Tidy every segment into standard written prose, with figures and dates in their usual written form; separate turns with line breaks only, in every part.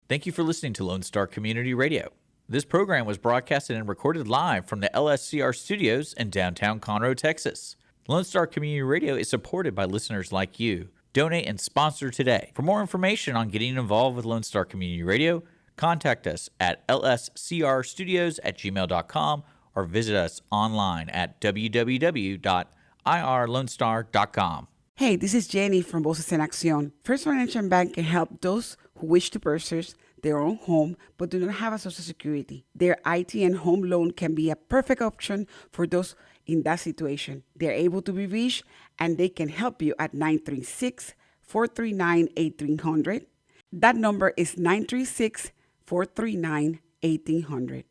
Thank you for listening to Lone Star Community Radio. This program was broadcasted and recorded live from the LSCR studios in downtown Conroe, Texas. Lone Star Community Radio is supported by listeners like you. Donate and sponsor today. For more information on getting involved with Lone Star Community Radio, contact us at lscrstudios@gmail.com or visit us online at www.irlonestar.com.
Hey, this is Jenny from Voces and Accion. First Financial Bank can help those who wish to purchase their own home but do not have a Social Security. Their IT and home loan can be a perfect option for those in that situation. They're able to be reached and they can help you at 936-439-1800. That number is 936-439-1800.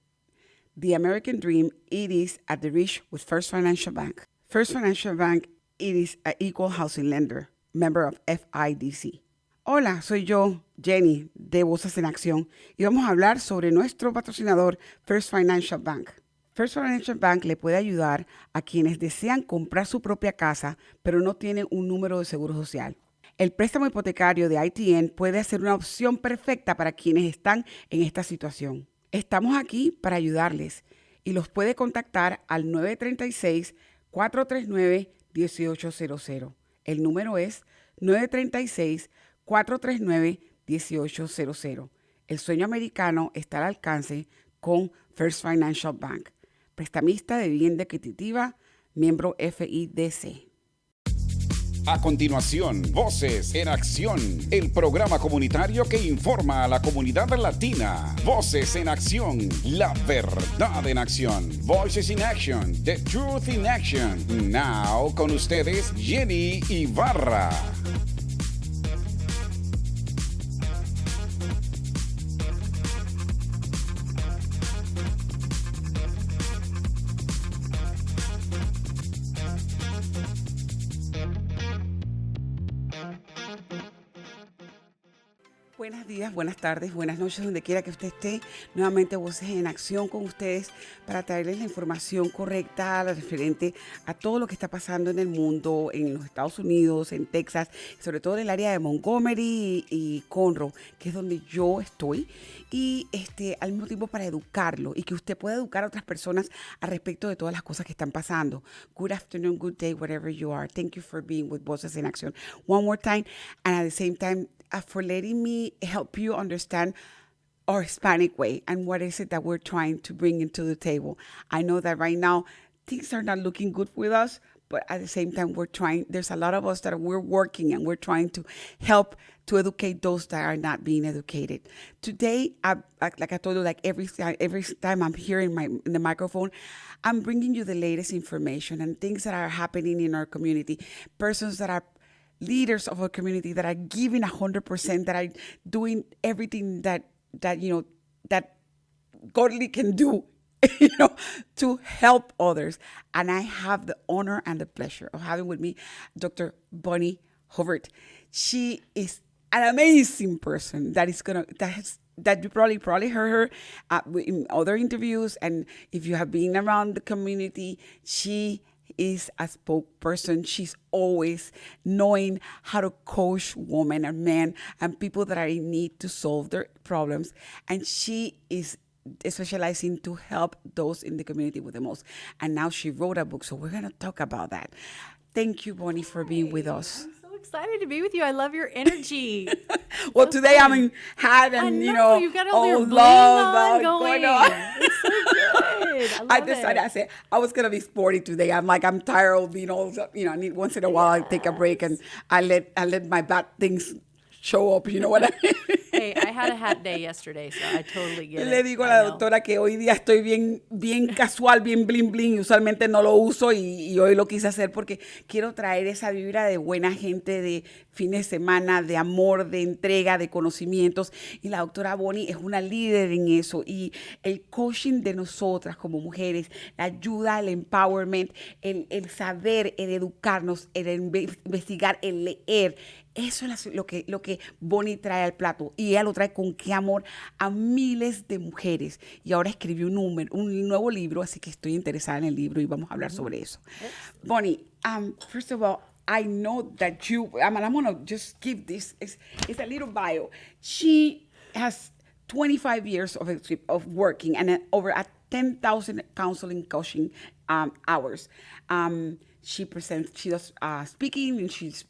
The American Dream, it is at the reach with First Financial Bank. First Financial Bank, it is an equal housing lender, member of FIDC. Hola, soy yo, Jenny, de Voces en Acción, y vamos a hablar sobre nuestro patrocinador, First Financial Bank. First Financial Bank le puede ayudar a quienes desean comprar su propia casa, pero no tienen un número de seguro social. El préstamo hipotecario de ITN puede ser una opción perfecta para quienes están en esta situación. Estamos aquí para ayudarles y los puede contactar al 936-439-1800. El número es 936-439-1800. El sueño americano está al alcance con First Financial Bank. Prestamista de vivienda adquisitiva, miembro FIDC.
A continuación, Voces en Acción, el programa comunitario que informa a la comunidad latina. Voces en Acción, la verdad en acción. Voices in Action, the truth in action. Now, con ustedes, Jenny Ibarra.
Buenos días, buenas tardes, buenas noches, donde quiera que usted esté. Nuevamente Voces en Acción con ustedes para traerles la información correcta referente a todo lo que está pasando en el mundo, en los Estados Unidos, en Texas, sobre todo en el área de Montgomery y Conroe, que es donde yo estoy. Y al mismo tiempo para educarlo y que usted pueda educar a otras personas al respecto de todas las cosas que están pasando. Good afternoon, good day, wherever you are. Thank you for being with Voces en Acción one more time, and at the same time, for letting me help you understand our Hispanic way and what is it that we're trying to bring into the table. I know that right now things are not looking good with us, but at the same time there's a lot of us that we're working and we're trying to help to educate those that are not being educated. Today, like I told you, like every time I'm here in the microphone, I'm bringing you the latest information and things that are happening in our community, persons that are leaders of our community that are giving 100%, that are doing everything that godly can do, to help others. And I have the honor and the pleasure of having with me Dr. Bonnie Hubert. She is an amazing person that you probably heard her in other interviews. And if you have been around the community, she is a spokesperson. She's always knowing how to coach women and men and people that are in need to solve their problems. And she is specializing to help those in the community with the most. And now she wrote a book, so we're going to talk about that. Thank you, Bonnie, for being with us.
I'm so excited to be with you. I love your energy.
Well, so today fun. I'm in hat and,
you've got all your bling on going on. It's so good. I
decided, I said, I was going to be sporty today. I'm tired of being all, I need once in a while I take a break and I let my bad things show up, you know what I mean?
Hey, I had a hat day yesterday, so I totally get it.
Le digo a la doctora que hoy día estoy bien casual, bien bling bling. Usualmente no lo uso y hoy lo quise hacer porque quiero traer esa vibra de buena gente, de fin de semana, de amor, de entrega, de conocimientos. Y la doctora Bonnie es una líder en eso. Y el coaching de nosotras como mujeres, la ayuda, el empowerment, el saber, el educarnos, el investigar, el leer. Eso es lo que Bonnie trae al plato. Y ella lo trae con qué amor a miles de mujeres. Y ahora escribió un nuevo libro, así que estoy interesada en el libro y vamos a hablar sobre eso. Bonnie, first of all, I know that I'm going to just give this, it's a little bio. She has 25 years of working and over 10,000 counseling coaching hours. She does speaking, and she's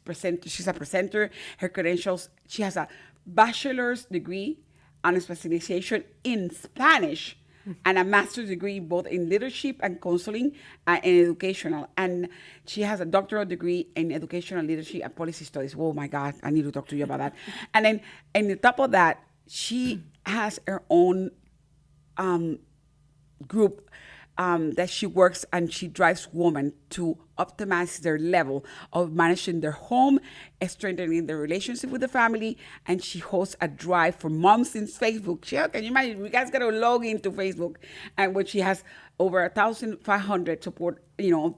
a presenter. Her credentials, she has a bachelor's degree and a specialization in Spanish and a master's degree both in leadership and counseling and educational. And she has a doctoral degree in educational leadership and policy studies. Oh my God, I need to talk to you about that. And then on the top of that, she has her own group that she works, and she drives women to optimize their level of managing their home, strengthening their relationship with the family, and she hosts a drive for moms in Facebook. Can you imagine? You guys got to log into Facebook, and when she has over 1,500 support,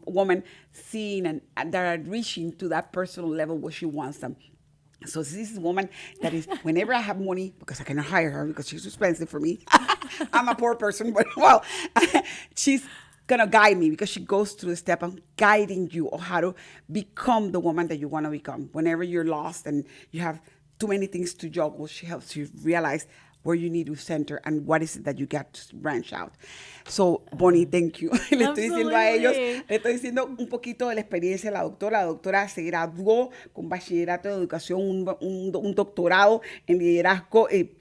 women seeing and that are reaching to that personal level where she wants them. So this is a woman that is, whenever I have money, because I cannot hire her because she's expensive for me. I'm a poor person, but well, she's going to guide me because she goes through the step of guiding you on how to become the woman that you want to become. Whenever you're lost and you have too many things to juggle, she helps you realize where you need to center and what is it that you got to branch out. So, Bonnie, thank you. Le estoy diciendo a ellos, le estoy diciendo un poquito de la experiencia de la doctora. La doctora se graduó con bachillerato de educación, un doctorado en liderazgo y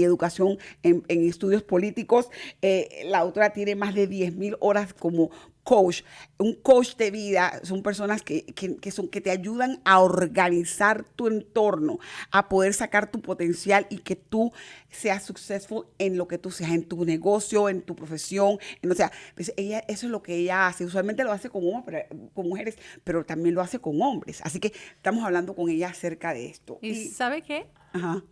educación en estudios políticos. La doctora tiene más de 10,000 horas como coach. Un coach de vida son personas que te ayudan a organizar tu entorno, a poder sacar tu potencial y que tú seas successful en lo que tú seas, en tu negocio, en tu profesión. O sea, pues eso es lo que ella hace. Usualmente lo hace con mujeres, pero también lo hace con hombres. Así que estamos hablando con ella acerca de esto.
¿Y sabe qué?
Ajá.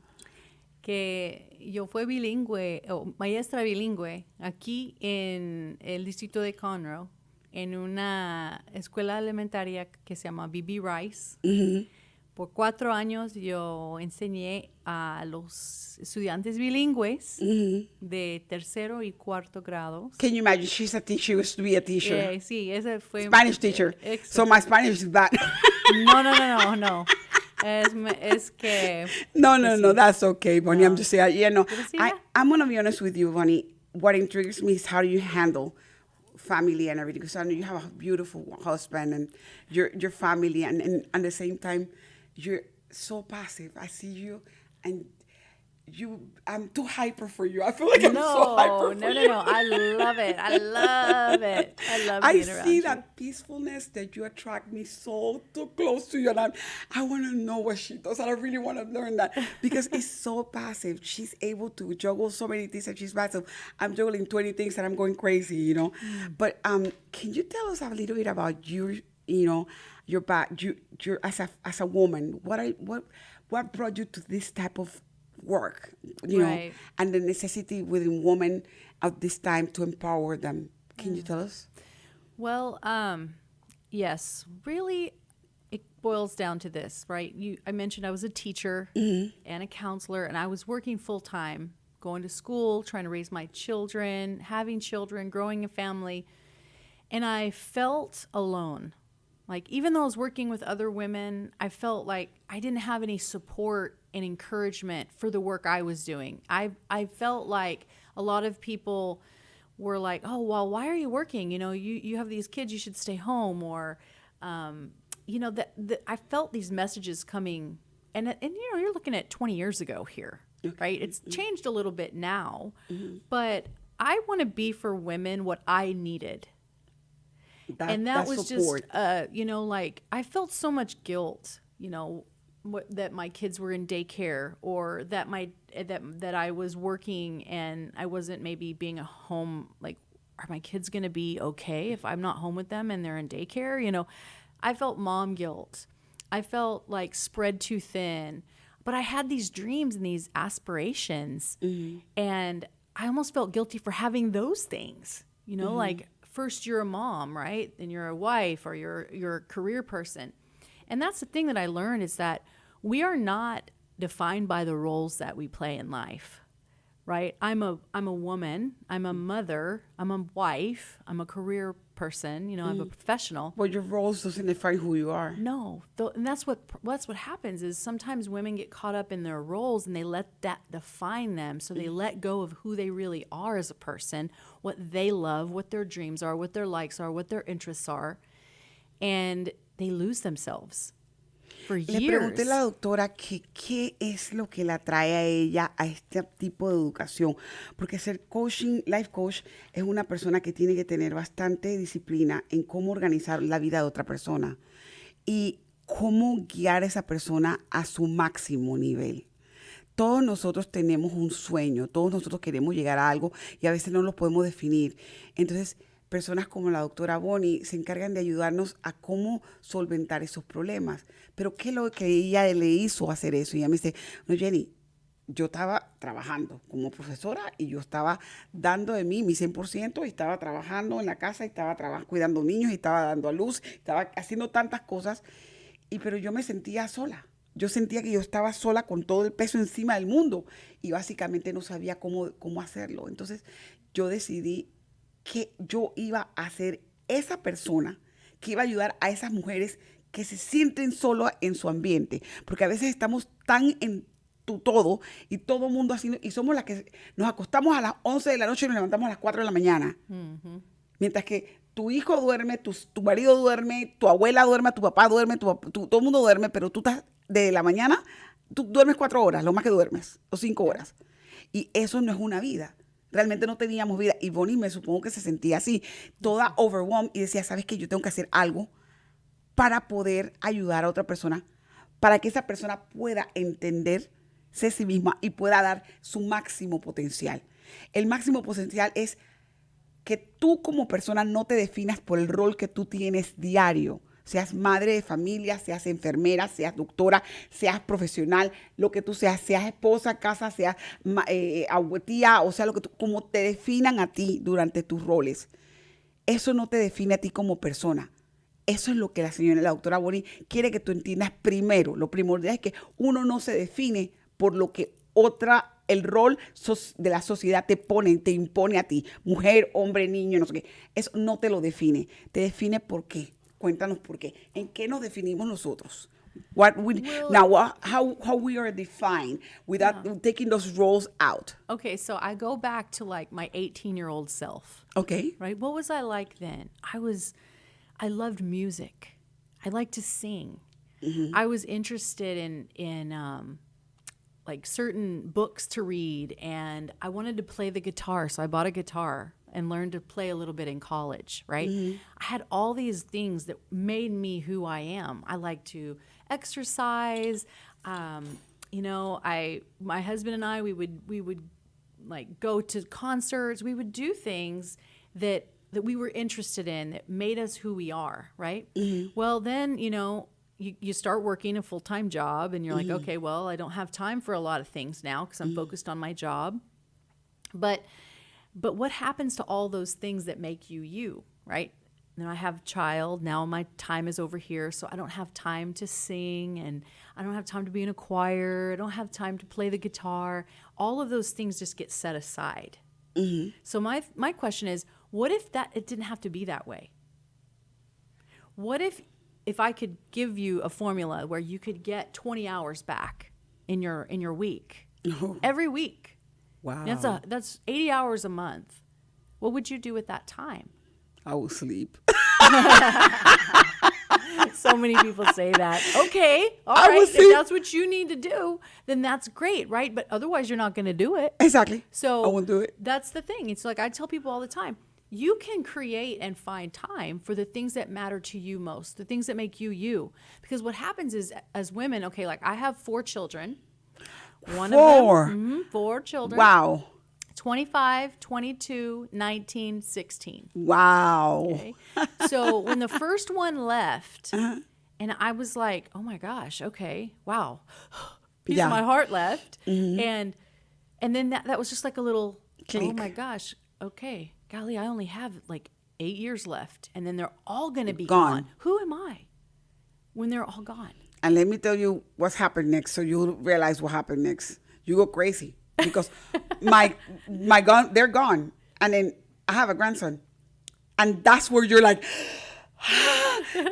Que yo fui bilingüe, maestra bilingüe, aquí en el distrito de Conroe, en una escuela elementaria que se llama B.B. Rice.
Mm-hmm.
Por 4 años yo enseñé a los estudiantes bilingües de 3º y 4º grado.
Can you imagine? She's a teacher. She used to be a teacher.
Sí, ese fue...
Spanish teacher. So my Spanish is bad.
No. Es que...
No, that's okay, Bonnie. I'm just saying,
Sí,
I'm going to be honest with you, Bonnie. What intrigues me is how do you handle family and everything, because I know you have a beautiful husband and your family, and at the same time you're so passive. I see you and I'm too hyper for you. I feel like I'm so hyper for you.
No. I love it. I love
I
being around
see
you.
that peacefulness that you attract me so too close to you, and I want to know what she does. I really want to learn that because it's so passive. She's able to juggle so many things, and she's passive. I'm juggling 20 things, and I'm going crazy, But can you tell us a little bit about your as a woman? What brought you to this type of work,
Right.
and the necessity within women at this time to empower them? Can you tell us?
Well, yes, really, it boils down to this, right? I mentioned I was a teacher and a counselor, and I was working full time, going to school, trying to raise my children, having children, growing a family, and I felt alone. Like, even though I was working with other women, I felt like I didn't have any support and encouragement for the work I was doing. I felt like a lot of people were like, oh, well, why are you working? You have these kids, you should stay home. Or, I felt these messages coming. And you're looking at 20 years ago here, right? It's changed a little bit now. But I want to be for women what I needed. That was
support.
Just, I felt so much guilt, that my kids were in daycare, or that that I was working and I wasn't maybe being a home. Like, are my kids going to be okay if I'm not home with them and they're in daycare? I felt mom guilt. I felt like spread too thin. But I had these dreams and these aspirations, and I almost felt guilty for having those things. Like, first you're a mom, right? And you're a wife, or you're a career person. And that's the thing that I learned, is that we are not defined by the roles that we play in life, right? I'm a woman, I'm a mother, I'm a wife, I'm a career person, I'm a professional.
But your roles doesn't define who you are.
No, and that's what happens is sometimes women get caught up in their roles and they let that define them. So they let go of who they really are as a person, what they love, what their dreams are, what their likes are, what their interests are, and they lose themselves for
Le
years.
pregunté a la doctora que qué es lo que la trae a ella a este tipo de educación, porque ser life coach es una persona que tiene que tener bastante disciplina en cómo organizar la vida de otra persona y cómo guiar a esa persona a su máximo nivel. Todos nosotros tenemos un sueño, todos nosotros queremos llegar a algo y a veces no lo podemos definir. Entonces, personas como la doctora Bonnie se encargan de ayudarnos a cómo solventar esos problemas. Pero ¿qué es lo que ella le hizo hacer eso? Y ella me dice, no, Jenny, yo estaba trabajando como profesora y yo estaba dando de mí mi 100% y estaba trabajando en la casa y estaba cuidando niños y estaba dando a luz, estaba haciendo tantas cosas, pero yo me sentía sola. Yo sentía que yo estaba sola con todo el peso encima del mundo y básicamente no sabía cómo hacerlo. Entonces yo decidí que yo iba a ser esa persona que iba a ayudar a esas mujeres que se sienten solas en su ambiente, porque a veces estamos tan en tu todo y todo el mundo así, y somos las que nos acostamos a las 11 de la noche y nos levantamos a las 4 de la mañana. Mientras que tu hijo duerme, tu marido duerme, tu abuela duerme, tu papá duerme, todo el mundo duerme, pero tú estás de la mañana, tú duermes 4 horas, lo más que duermes, o 5 horas. Y eso no es una vida. Realmente no teníamos vida. Y Bonnie me supongo que se sentía así, toda overwhelmed, y decía, ¿sabes qué? Yo tengo que hacer algo para poder ayudar a otra persona, para que esa persona pueda entenderse a sí misma y pueda dar su máximo potencial. El máximo potencial es que tú como persona no te definas por el rol que tú tienes diario. Seas madre de familia, seas enfermera, seas doctora, seas profesional, lo que tú seas esposa, casa, seas tía, o sea, como te definan a ti durante tus roles. Eso no te define a ti como persona. Eso es lo que la doctora Bonnie quiere que tú entiendas primero. Lo primordial es que uno no se define por lo que el rol de la sociedad te impone a ti. Mujer, hombre, niño, no sé qué. Eso no te lo define. Te define por qué. Cuéntanos por qué. ¿En qué nos definimos nosotros? How we are defined without taking those roles out.
Okay, so I go back to like my 18-year-old self.
Okay.
Right? What was I like then? I loved music. I liked to sing. Mm-hmm. I was interested in like certain books to read, and I wanted to play the guitar, so I bought a guitar and learned to play a little bit in college, right? Mm-hmm. I had all these things that made me who I am. I like to exercise. My husband and I, we would like go to concerts. We would do things that we were interested in that made us who we are, right? Mm-hmm. Well, then, you start working a full-time job and you're like, okay, well, I don't have time for a lot of things now because I'm focused on my job. But what happens to all those things that make you, right? Now I have a child. Now my time is over here, so I don't have time to sing, and I don't have time to be in a choir. I don't have time to play the guitar. All of those things just get set aside. Mm-hmm. So my question is, what if it didn't have to be that way? What if I could give you a formula where you could get 20 hours back in your week, every week?
Wow.
That's 80 hours a month. What would you do with that time?
I will sleep.
So many people say that. Okay, all right. If that's what you need to do, then that's great, right? But otherwise, you're not going to do it.
Exactly.
So
I won't do it.
That's the thing. It's like I tell people all the time, you can create and find time for the things that matter to you most, the things that make you you. Because what happens is, as women, okay, like I have 4 children. One
Four.
of them, 4 children.
Wow.
25, 22, 19, 16.
Wow.
Okay? So when the first one left, and I was like, oh my gosh, okay, wow. Piece of my heart left. Mm-hmm. And then that was just like a little, oh my gosh, okay, golly, I only have like 8 years left. And then they're all going to be gone. Who am I when they're all gone?
And let me tell you what's happened next, so you'll realize what happened next. You go crazy. because they're gone. And then I have a grandson. And that's where you're like,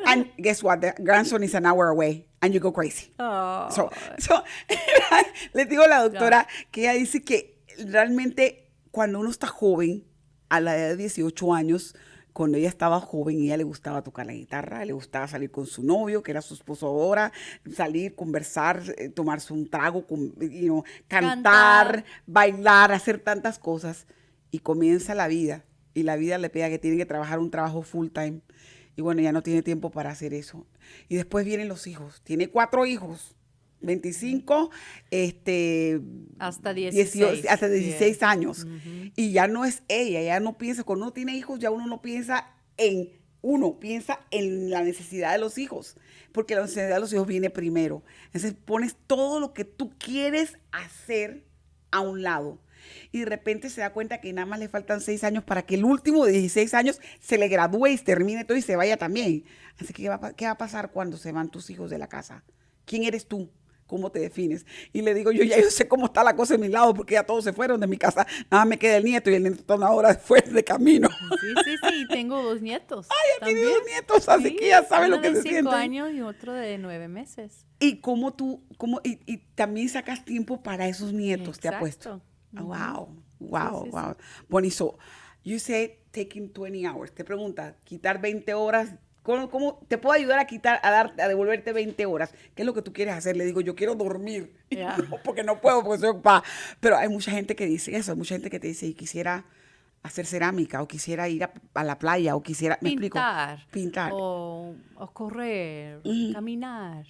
and guess what? The grandson is an hour away. And you go crazy.
Oh.
So le digo a la doctora que ella dice que realmente cuando uno está joven, a la edad de 18 años, cuando ella estaba joven, ella le gustaba tocar la guitarra, le gustaba salir con su novio, que era su esposo ahora, salir, conversar, tomarse un trago, cantar, bailar, hacer tantas cosas. Y comienza la vida. Y la vida le pega que tiene que trabajar un trabajo full time. Y bueno, ya no tiene tiempo para hacer eso. Y después vienen los hijos. Tiene 4 hijos. 25,
hasta 16.
Hasta 16 años. Y ya no es ella, ya no piensa, cuando uno tiene hijos, ya uno no piensa en uno, piensa en la necesidad de los hijos, porque la necesidad de los hijos viene primero. Entonces pones todo lo que tú quieres hacer a un lado. Y de repente se da cuenta que nada más le faltan 6 años para que el último de 16 años se le gradúe y termine todo y se vaya también. Así que, ¿qué va a pasar cuando se van tus hijos de la casa? ¿Quién eres tú? ¿Cómo te defines? Y le digo, yo sé cómo está la cosa en mi lado, porque ya todos se fueron de mi casa. Nada más me queda el nieto y el nieto está una hora después de camino.
Sí, tengo 2 nietos.
Ya tiene 2 nietos, así que ya sabe lo que se siente.
Uno de 5 años y otro de 9 meses.
Y y también sacas tiempo para esos nietos, te apuesto. Wow. Bonnie, so you said taking 20 hours. Te pregunta, quitar 20 horas. ¿Cómo te puedo ayudar a devolverte 20 horas? ¿Qué es lo que tú quieres hacer? Le digo, yo quiero dormir.
Yeah.
No, porque no puedo, porque soy ocupada. Pero hay mucha gente que dice eso. Hay mucha gente que te dice, y quisiera hacer cerámica, o quisiera ir a la playa, o quisiera, ¿me explico? Pintar.
O correr, caminar.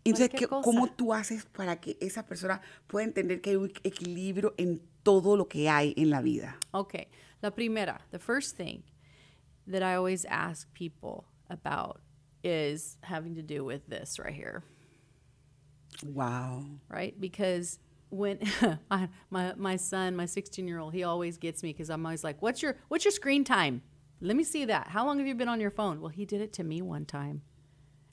Entonces, ¿cómo tú haces para que esa persona pueda entender que hay un equilibrio en todo lo que hay en la vida?
Okay. The first thing that I always ask people about is having to do with this right here.
Wow.
Right? Because when my son, my 16-year-old, he always gets me because I'm always like, what's your screen time? Let me see that. How long have you been on your phone? Well, he did it to me one time.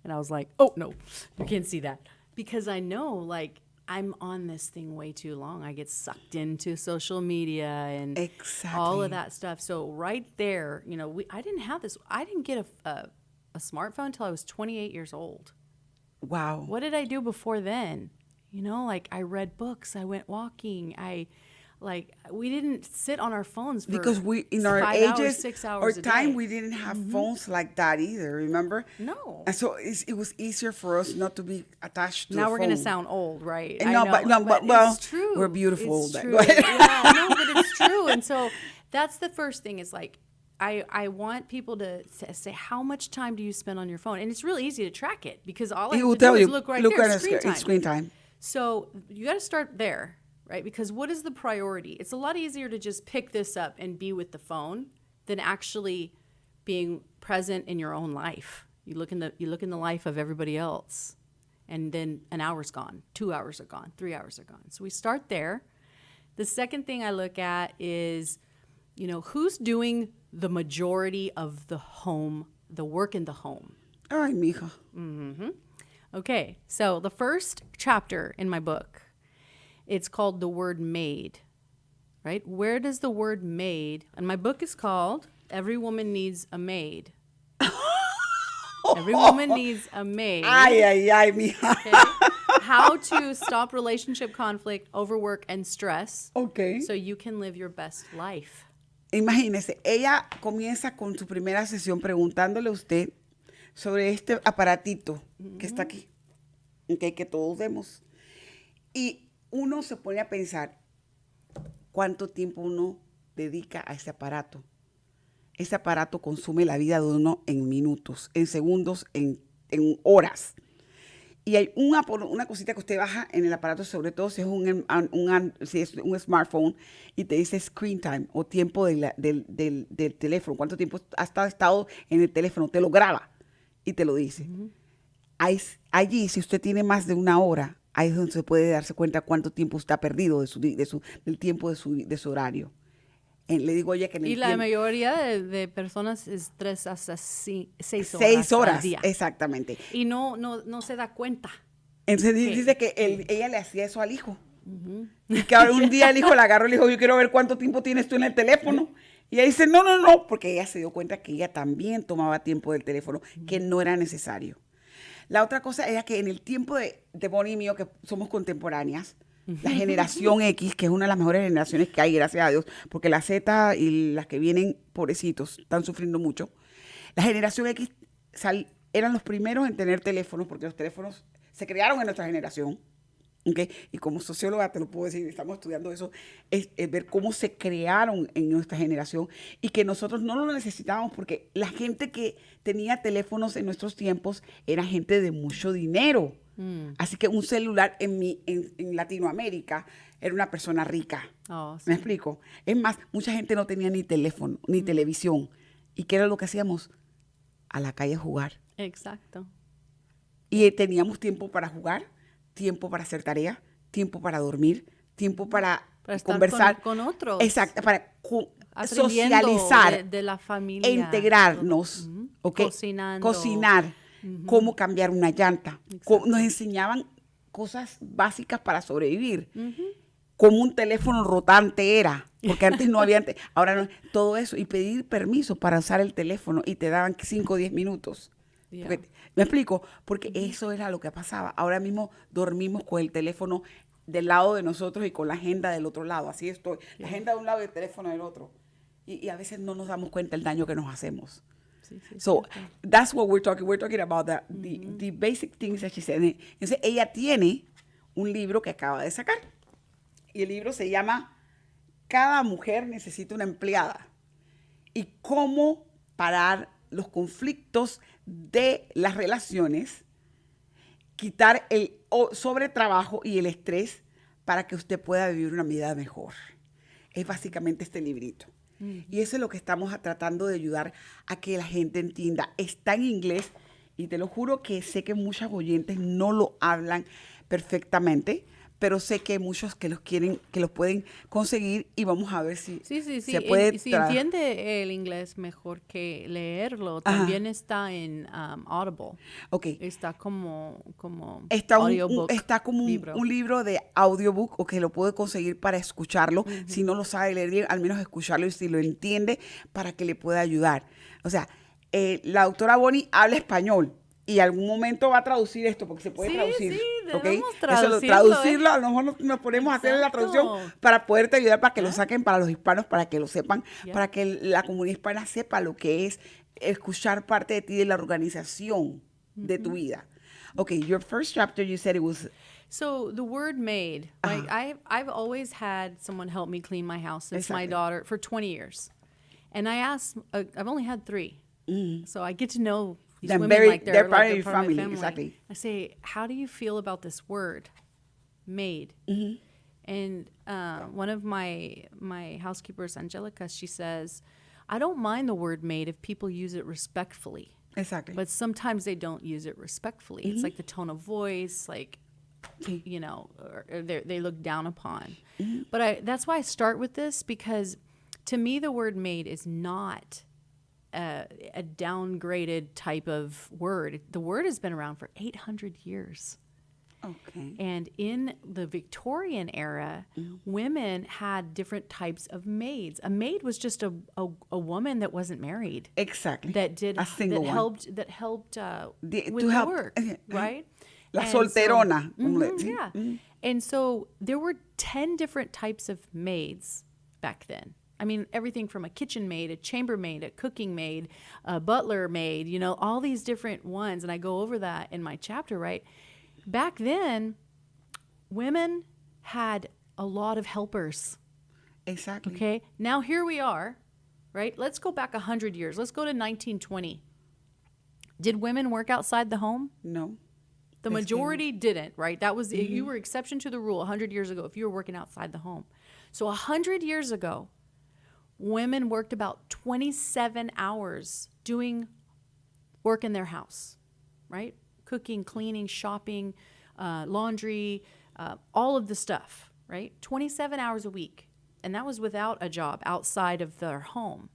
And I was like, oh, no, you can't see that. Because I know, like, I'm on this thing way too long. I get sucked into social media and all of that stuff. So right there, I didn't have this. I didn't get a smartphone until I was 28 years old.
Wow.
What did I do before then? Like I read books, I went walking, we didn't sit on our phones for
because we in our
5
ages,
hours, 6 hours
our
a
time,
day.
we didn't have phones like that either, remember?
No.
And so it was easier for us not to be attached to
now
a
we're
phone.
going to sound old, right?
But
it's true.
We're beautiful.
It's
Then.
true. Yeah, no, but it's true. And so that's the first thing is like, I want people to say, how much time do you spend on your phone? And it's really easy to track it because all I have to do is look there,
at screen time.
So you got to start there, right? Because what is the priority? It's a lot easier to just pick this up and be with the phone than actually being present in your own life. You look in the life of everybody else, and then an hour's gone, 2 hours are gone, 3 hours are gone. So we start there. The second thing I look at is, who's doing the majority of the work in the home.
Ay, mija.
Mm-hmm. Okay, so the first chapter in my book, it's called The Word Made, right? Where does the word made, and my book is called Every Woman Needs a Maid. Every woman needs a maid.
Ay, mija.
Okay? How to stop relationship conflict, overwork, and stress.
Okay.
So you can live your best life.
Imagínese, ella comienza con su primera sesión preguntándole a usted sobre este aparatito que está aquí, okay, que todos vemos. Y uno se pone a pensar cuánto tiempo uno dedica a ese aparato. Ese aparato consume la vida de uno en minutos, en segundos, en horas. Y hay una cosita que usted baja en el aparato, sobre todo si es si es un smartphone, y te dice screen time o tiempo del teléfono. ¿Cuánto tiempo has estado en el teléfono? Te lo graba y te lo dice. Allí, si usted tiene más de 1 hora, ahí es donde se puede darse cuenta cuánto tiempo usted ha perdido del tiempo de su horario. Le digo, oye, que en el
la mayoría de personas es 3 hasta 6 horas.
6 horas,
al día.
Exactamente.
Y no se da cuenta.
Entonces dice que ella le hacía eso al hijo. Y que ahora un día el hijo la agarró y le dijo, yo quiero ver cuánto tiempo tienes tú en el teléfono. Y ella dice, no, porque ella se dio cuenta que ella también tomaba tiempo del teléfono, que no era necesario. La otra cosa era que en el tiempo de Bonnie y mío, que somos contemporáneas, la generación X, que es una de las mejores generaciones que hay, gracias a Dios, porque la Z y las que vienen, pobrecitos, están sufriendo mucho. La generación X eran los primeros en tener teléfonos, porque los teléfonos se crearon en nuestra generación. ¿Okay? Y como socióloga te lo puedo decir, estamos estudiando eso, es ver cómo se crearon en nuestra generación y que nosotros no lo necesitábamos porque la gente que tenía teléfonos en nuestros tiempos era gente de mucho dinero. Así que un celular en Latinoamérica era una persona rica.
Oh, sí.
¿Me explico? Es más, mucha gente no tenía ni teléfono, ni televisión. ¿Y qué era lo que hacíamos? A la calle a jugar.
Exacto.
Y teníamos tiempo para jugar, tiempo para hacer tareas, tiempo para dormir, tiempo para
estar
conversar.
con otros.
Exacto, para
Aprendiendo
socializar,
de la familia.
e integrarnos, ¿ok? Cocinar, cómo cambiar una llanta. Nos enseñaban cosas básicas para sobrevivir. Como un teléfono rotante era, porque antes no había, ahora no, todo eso, y pedir permiso para usar el teléfono y te daban 5 o 10 minutos.
Yeah.
¿Me explico? Porque eso era lo que pasaba. Ahora mismo dormimos con el teléfono del lado de nosotros y con la agenda del otro lado. Así estoy. La agenda de un lado y el teléfono del otro. Y a veces no nos damos cuenta del daño que nos hacemos.
Sí,
So, that's what we're talking. We're talking about the basic things that she said. Entonces, ella tiene un libro que acaba de sacar. Y el libro se llama Cada mujer necesita una empleada. Y cómo parar los conflictos de las relaciones, quitar el sobretrabajo y el estrés para que usted pueda vivir una vida mejor. Es básicamente este librito. Y eso es lo que estamos tratando de ayudar a que la gente entienda. Está en inglés y te lo juro que sé que muchos oyentes no lo hablan perfectamente, pero sé que hay muchos que los quieren, que los pueden conseguir y vamos a ver si se puede.
Si entiende el inglés mejor que leerlo, también está en Audible.
Okay.
Está como
audiobook. Está como
libro.
un libro de audiobook o que lo puede conseguir para escucharlo. Si no lo sabe leer bien, al menos escucharlo y si lo entiende para que le pueda ayudar. O sea, la doctora Bonnie habla español. Y algún momento va a traducir esto, porque se puede traducir.
Sí,
¿okay?
debemos
traducirlo, a lo mejor nos ponemos a hacer la traducción para poderte ayudar, para que lo saquen para los hispanos, para que lo sepan, para que la comunidad hispana sepa lo que es escuchar parte de ti, de la organización de tu vida. Okay, your first chapter, you said it was...
So the word maid, like I've always had someone help me clean my house since my daughter, for 20 years. And I asked, I've only had 3. So I get to know these women like they're part of your family.
Exactly.
I say, how do you feel about this word, maid? And one of my housekeepers, Angelica, she says, I don't mind the word maid if people use it respectfully.
Exactly.
But sometimes they don't use it respectfully. It's like the tone of voice, like, you know, or they look down upon. But that's why I start with this, because to me the word maid is not a downgraded type of word. The word has been around for 800 years.
Okay.
And in the Victorian era, women had different types of maids. A maid was just a woman that wasn't married.
Exactly.
That did
a single
that helped with
to help,
work, right?
La solterona.
And so there were 10 different types of maids back then. I mean, everything from a kitchen maid, a chambermaid, a cooking maid, a butler maid, you know, all these different ones. And I go over that in my chapter, right? Back then, women had a lot of helpers.
Exactly.
Okay? Now here we are, right? Let's go back 100 years. Let's go to 1920. Did women work outside the home?
No.
The majority didn't, right? That was, you were exception to the rule 100 years ago if you were working outside the home. So 100 years ago, women worked about 27 hours doing work in their house, right? Cooking, cleaning, shopping, laundry, all of the stuff, right? 27 hours a week. And that was without a job outside of their home.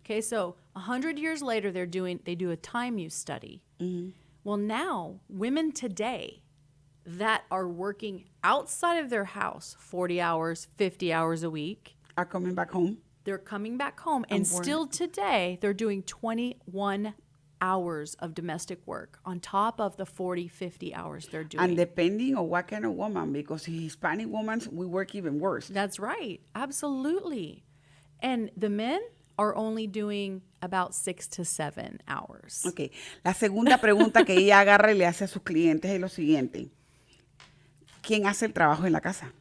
Okay, so 100 years later, they do a time use study. Well, now, women today that are working outside of their house 40 hours, 50 hours a week.
Are coming back home.
They're coming back home. And still today, they're doing 21 hours of domestic work on top of the 40, 50 hours they're doing.
And depending on what kind of woman, because Hispanic women, we work even worse.
That's right. Absolutely. And the men are only doing about 6 to 7 hours.
Ok. La segunda pregunta que ella agarra y le hace a sus clientes es lo siguiente. ¿Quién hace el trabajo en la casa?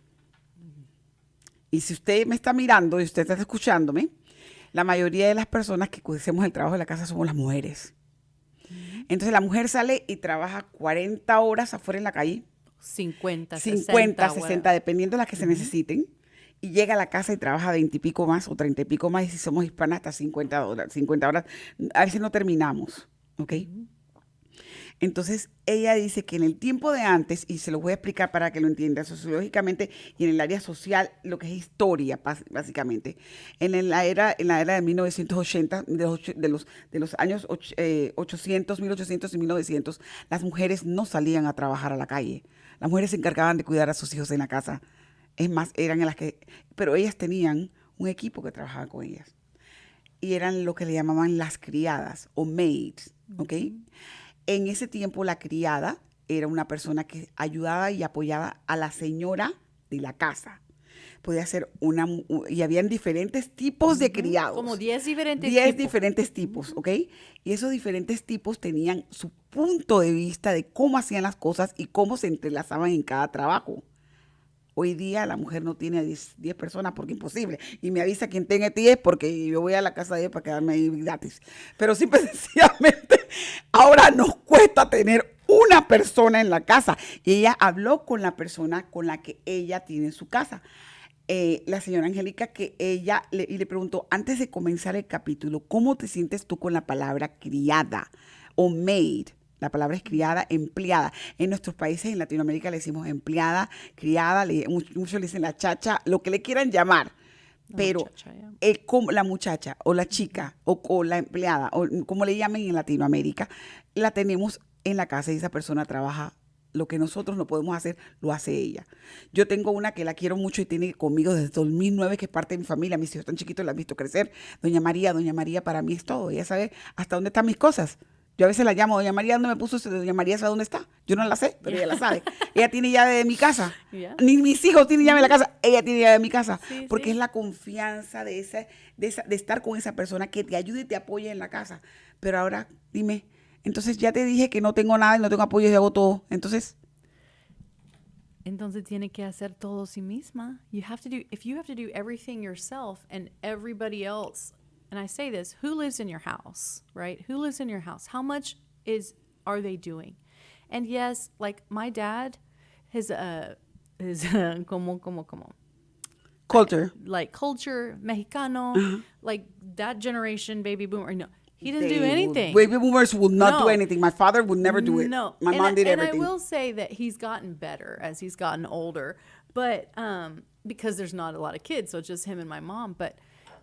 Y si usted me está mirando y usted está escuchándome, la mayoría de las personas que hacemos el trabajo en la casa somos las mujeres. Entonces la mujer sale y trabaja 40 horas afuera en la calle.
50,
60,
whatever.
dependiendo de las que se necesiten. Y llega a la casa y trabaja 20 y pico más o 30 y pico más. Y si somos hispanas, hasta 50 horas. 50 horas. A veces no terminamos. ¿Ok? Entonces, ella dice que en el tiempo de antes, y se lo voy a explicar para que lo entienda sociológicamente y en el área social, lo que es historia, básicamente. En la era de 1980, de los años 800, 1800 y 1900, las mujeres no salían a trabajar a la calle. Las mujeres se encargaban de cuidar a sus hijos en la casa. Es más, eran las que... Pero ellas tenían un equipo que trabajaba con ellas. Y eran lo que le llamaban las criadas o maids, ¿ok? En ese tiempo la criada era una persona que ayudaba y apoyaba a la señora de la casa. Podía ser y habían diferentes tipos de criados.
Como 10 diferentes
10
tipos.
diferentes tipos, ¿ok? Y esos diferentes tipos tenían su punto de vista de cómo hacían las cosas y cómo se entrelazaban en cada trabajo. Hoy día la mujer no tiene 10 personas porque es imposible. Y me avisa quien tenga 10 porque yo voy a la casa de ella para quedarme ahí gratis. Pero simple y sencillamente, ahora nos cuesta tener una persona en la casa. Y ella habló con la persona con la que ella tiene su casa. La señora Angélica, que ella le preguntó, antes de comenzar el capítulo, ¿cómo te sientes tú con la palabra criada o maid? La palabra es criada, empleada. En nuestros países, en Latinoamérica, le decimos empleada, criada, muchos le dicen la chacha, lo que le quieran llamar. Pero como la muchacha o la chica o la empleada, o como le llamen en Latinoamérica, la tenemos en la casa y esa persona trabaja. Lo que nosotros no podemos hacer, lo hace ella. Yo tengo una que la quiero mucho y tiene conmigo desde 2009, que es parte de mi familia. Mis hijos están chiquitos, la han visto crecer. Doña María para mí es todo. Ella sabe hasta dónde están mis cosas. Yo a veces la llamo, Doña María, ¿dónde me puso eso? Doña María sabe dónde está. Yo no la sé, pero ella la sabe. Ella tiene llave de mi casa.
Yeah.
Ni mis hijos tienen llave de la casa. Ella tiene llave de mi casa.
Sí,
porque
sí.
es la confianza de estar con esa persona que te ayude y te apoye en la casa. Pero ahora, dime, entonces ya te dije que no tengo nada y no tengo apoyo y hago todo. Entonces
tiene que hacer todo sí misma. If you have to do everything yourself and everybody else, and I say this, who lives in your house, right? Who lives in your house? How much are they doing? And yes, like my dad, his como
culture.
like culture, Mexicano, like that generation baby boomer. No, he doesn't do anything.
Baby boomers will not
No.
do anything. My father would never do it.
No.
My mom did everything.
And I will say that he's gotten better as he's gotten older, but because there's not a lot of kids, so it's just him and my mom. But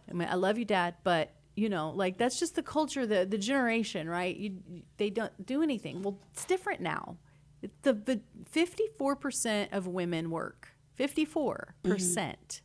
I mean, I love you, Dad, but you know, like that's just the culture, the generation, right? They don't do anything. Well, it's different now. The 54% of women work. 54%.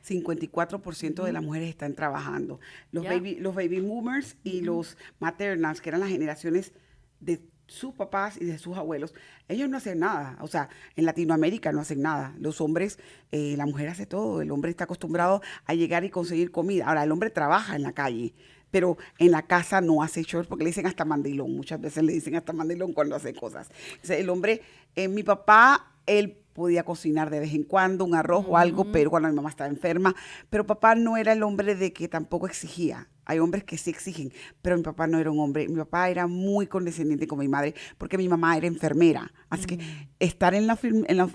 54% de las mujeres están trabajando. Los baby boomers y los maternals, que eran las generaciones de sus papás y de sus abuelos, ellos no hacen nada. O sea, en Latinoamérica no hacen nada. Los hombres, la mujer hace todo. El hombre está acostumbrado a llegar y conseguir comida. Ahora, el hombre trabaja en la calle, pero en la casa no hace chores porque le dicen hasta mandilón. Muchas veces le dicen hasta mandilón cuando hace cosas. O sea, el hombre, mi papá, él podía cocinar de vez en cuando un arroz o algo, pero cuando mi mamá estaba enferma. Pero papá no era el hombre de que tampoco exigía. Hay hombres que sí exigen, pero mi papá no era un hombre. Mi papá era muy condescendiente con mi madre porque mi mamá era enfermera. Así que estar en la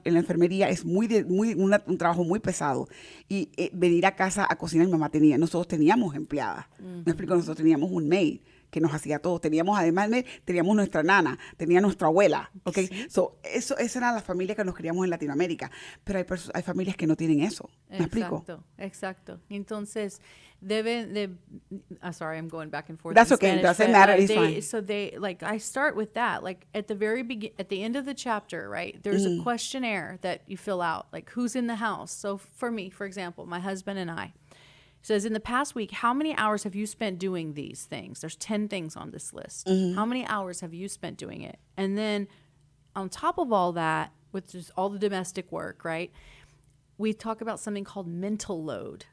enfermería es un trabajo muy pesado. Y venir a casa a cocinar, mi mamá nosotros teníamos empleadas. Me explico, nosotros teníamos un maid que nos hacía todo. Teníamos, además de, teníamos nuestra nana, tenía nuestra abuela, ¿ok?
Sí.
So, esa era la familia que nos criamos en Latinoamérica. Pero hay familias que no tienen eso. ¿Me explico?
Exacto. Entonces, sorry, I'm going back and forth.
That's
in
okay.
Spanish,
Doesn't
but,
matter. It's fine.
So I start with that. Like at the at the end of the chapter, right? There's a questionnaire that you fill out. Like, who's in the house? So for me, for example, my husband and I. It says, in the past week, how many hours have you spent doing these things? There's 10 things on this list. How many hours have you spent doing it? And then on top of all that, with just all the domestic work, right? We talk about something called mental load.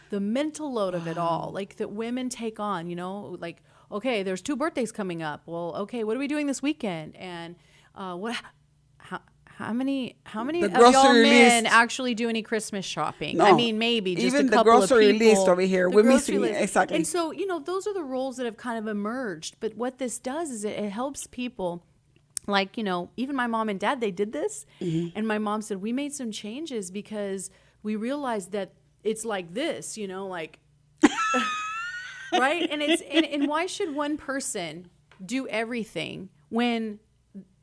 The mental load of it all, like that women take on, you know, like, okay, there's 2 birthdays coming up. Well, okay, what are we doing this weekend? And how many of y'all men actually do any Christmas shopping?
No.
I mean, maybe just
Even
a couple of people.
the grocery list over here, we're missing it. Exactly.
And so, you know, those are the roles that have kind of emerged. But what this does is it helps people. Like, you know, even my mom and dad, they did this. And my mom said, we made some changes because we realized that it's like this, you know, like, right? And why should one person do everything when,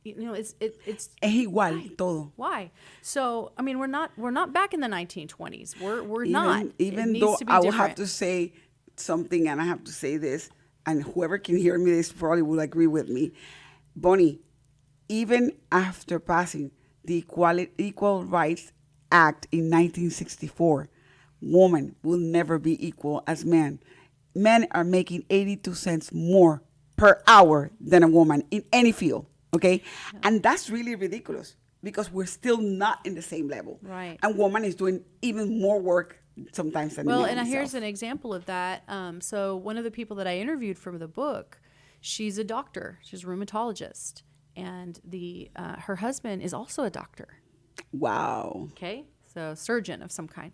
you know, it's
Es igual todo.
why? So, I mean, we're not back in the 1920s. We're not.
Even
it
though
needs to be
I will
different.
have to say something, and I have to say this, and whoever can hear me, this probably will agree with me. Bonnie, even after passing the Equal Rights Act in 1964, women will never be equal as men. Men are making 82 cents more per hour than a woman in any field, okay? Yeah. And that's really ridiculous because we're still not in the same level.
Right.
And woman is doing even more work sometimes than
well,
man.
And here's an example of that. So one of the people that I interviewed from the book, she's a doctor. She's a rheumatologist. And her husband is also a doctor.
Wow.
Okay, so surgeon of some kind.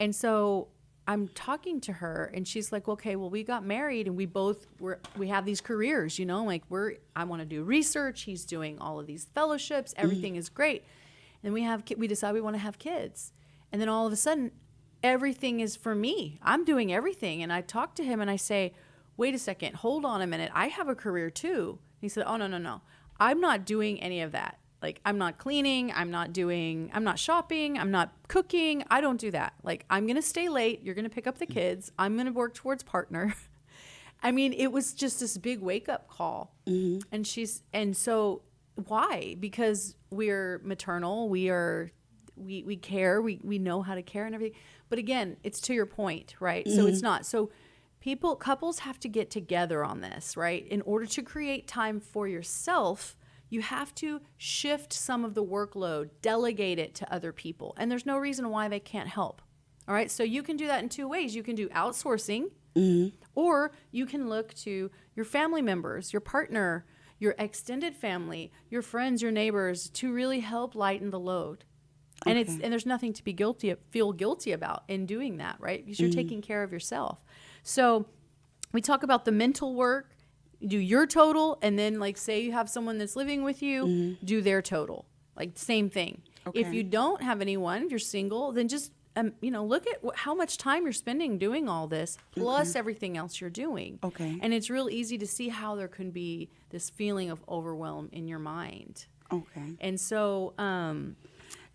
And so I'm talking to her, and she's like, "Okay, well, we got married, and we have these careers, you know. Like I want to do research. He's doing all of these fellowships. Everything is great. And we decide we want to have kids. And then all of a sudden, everything is for me. I'm doing everything. And I talk to him, and I say, "Wait a second, hold on a minute. I have a career too." And he said, "Oh, no. I'm not doing any of that. Like, I'm not cleaning, I'm not shopping, I'm not cooking. I don't do that. Like, I'm going to stay late. You're going to pick up the kids. I'm going to work towards partner." I mean, it was just this big wake up call. And so why? Because we're maternal. We care. We know how to care and everything. But again, it's to your point, right? So it's not. So couples have to get together on this, right? In order to create time for yourself, you have to shift some of the workload, delegate it to other people. And there's no reason why they can't help. All right. So you can do that in 2 ways. You can do outsourcing, or you can look to your family members, your partner, your extended family, your friends, your neighbors to really help lighten the load. And and there's nothing to feel guilty about in doing that, right? Because you're taking care of yourself. So we talk about the mental work, do your total, and then like say you have someone that's living with you, do their total. Like same thing. Okay. If you don't have anyone, if you're single, then just look at how much time you're spending doing all this, plus everything else you're doing.
Okay.
And it's real easy to see how there can be this feeling of overwhelm in your mind.
Okay.
And so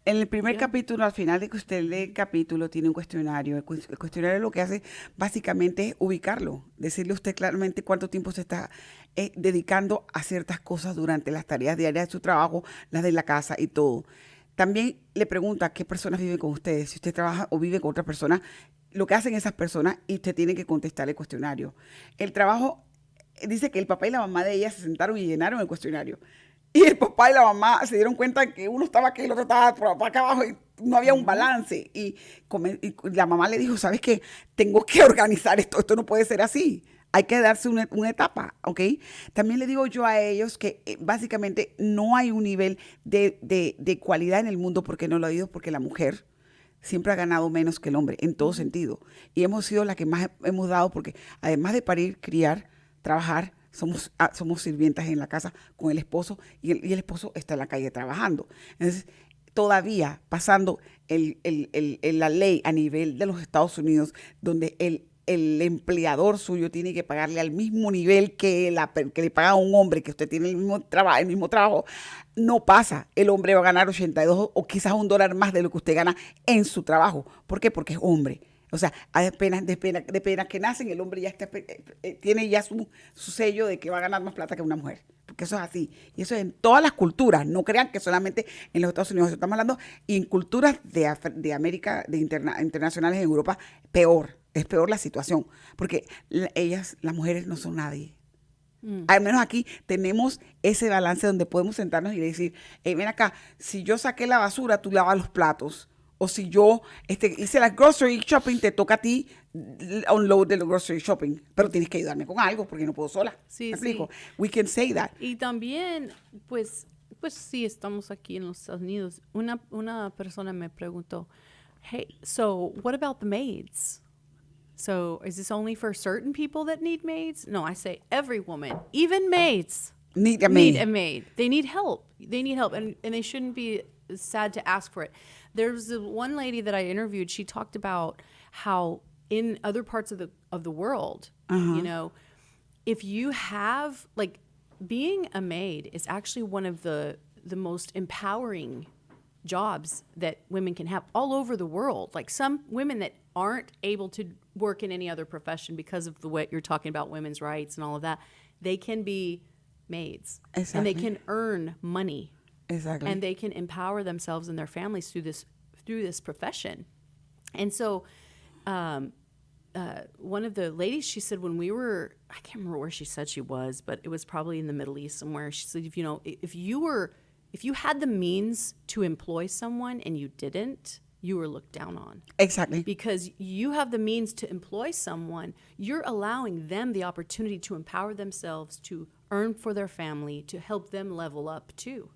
en el primer capítulo, al final de que usted lee el capítulo, tiene un cuestionario. El cuestionario lo que hace básicamente es ubicarlo, decirle a usted claramente cuánto tiempo se está dedicando a ciertas cosas durante las tareas diarias de su trabajo, las de la casa y todo. También le pregunta qué personas viven con ustedes. Si usted trabaja o vive con otras personas, lo que hacen esas personas y usted tiene que contestar el cuestionario. El trabajo, dice que el papá y la mamá de ella se sentaron y llenaron el cuestionario. Y el papá y la mamá se dieron cuenta que uno estaba aquí y el otro estaba por acá abajo y no había un balance. Y la mamá le dijo, ¿sabes qué? Tengo que organizar esto no puede ser así. Hay que darse una etapa, ¿ok? También le digo yo a ellos que básicamente no hay un nivel de cualidad en el mundo porque no lo ha ido, porque la mujer siempre ha ganado menos que el hombre en todo sentido. Y hemos sido las que más hemos dado porque además de parir, criar, trabajar, somos sirvientas en la casa con el esposo y el esposo está en la calle trabajando. Entonces, todavía pasando la ley a nivel de los Estados Unidos, donde el empleador suyo tiene que pagarle al mismo nivel que le paga a un hombre, que usted tiene el mismo trabajo, no pasa. El hombre va a ganar 82 o quizás $1 más de lo que usted gana en su trabajo. ¿Por qué? Porque es hombre. O sea, de pena que nacen, el hombre ya tiene ya su sello de que va a ganar más plata que una mujer. Porque eso es así. Y eso es en todas las culturas. No crean que solamente en los Estados Unidos. Estamos hablando y en culturas de América, internacionales, en Europa, peor. Es peor la situación. Porque las mujeres no son nadie. Al menos aquí tenemos ese balance donde podemos sentarnos y decir, ven acá, si yo saqué la basura, tú lavas los platos. O si yo hice la grocery shopping, te toca a ti unload de los grocery shopping. Pero tienes que ayudarme con algo porque no puedo sola.
Sí,
¿Me explico?
sí.
We can say that.
Y también, pues sí, estamos aquí en los Estados Unidos. Una persona me preguntó, hey, so what about the maids? So is this only for certain people that need maids? No, I say every woman, even maids,
Need a maid.
need a maid. They need help. They need help, and they shouldn't be sad to ask for it. There's one lady that I interviewed. She talked about how in other parts of the world, you know, if you have like being a maid is actually one of the most empowering jobs that women can have all over the world. Like some women that aren't able to work in any other profession because of the way you're talking about women's rights and all of that, they can be maids.
Exactly.
And they can earn money.
Exactly.
And they can empower themselves and their families through this profession. And so one of the ladies, she said when we were, I can't remember where she said she was, but it was probably in the Middle East somewhere. She said, if you had the means to employ someone and you didn't, you were looked down on.
Exactly.
Because you have the means to employ someone, you're allowing them the opportunity to empower themselves, to earn for their family, to help them level up too.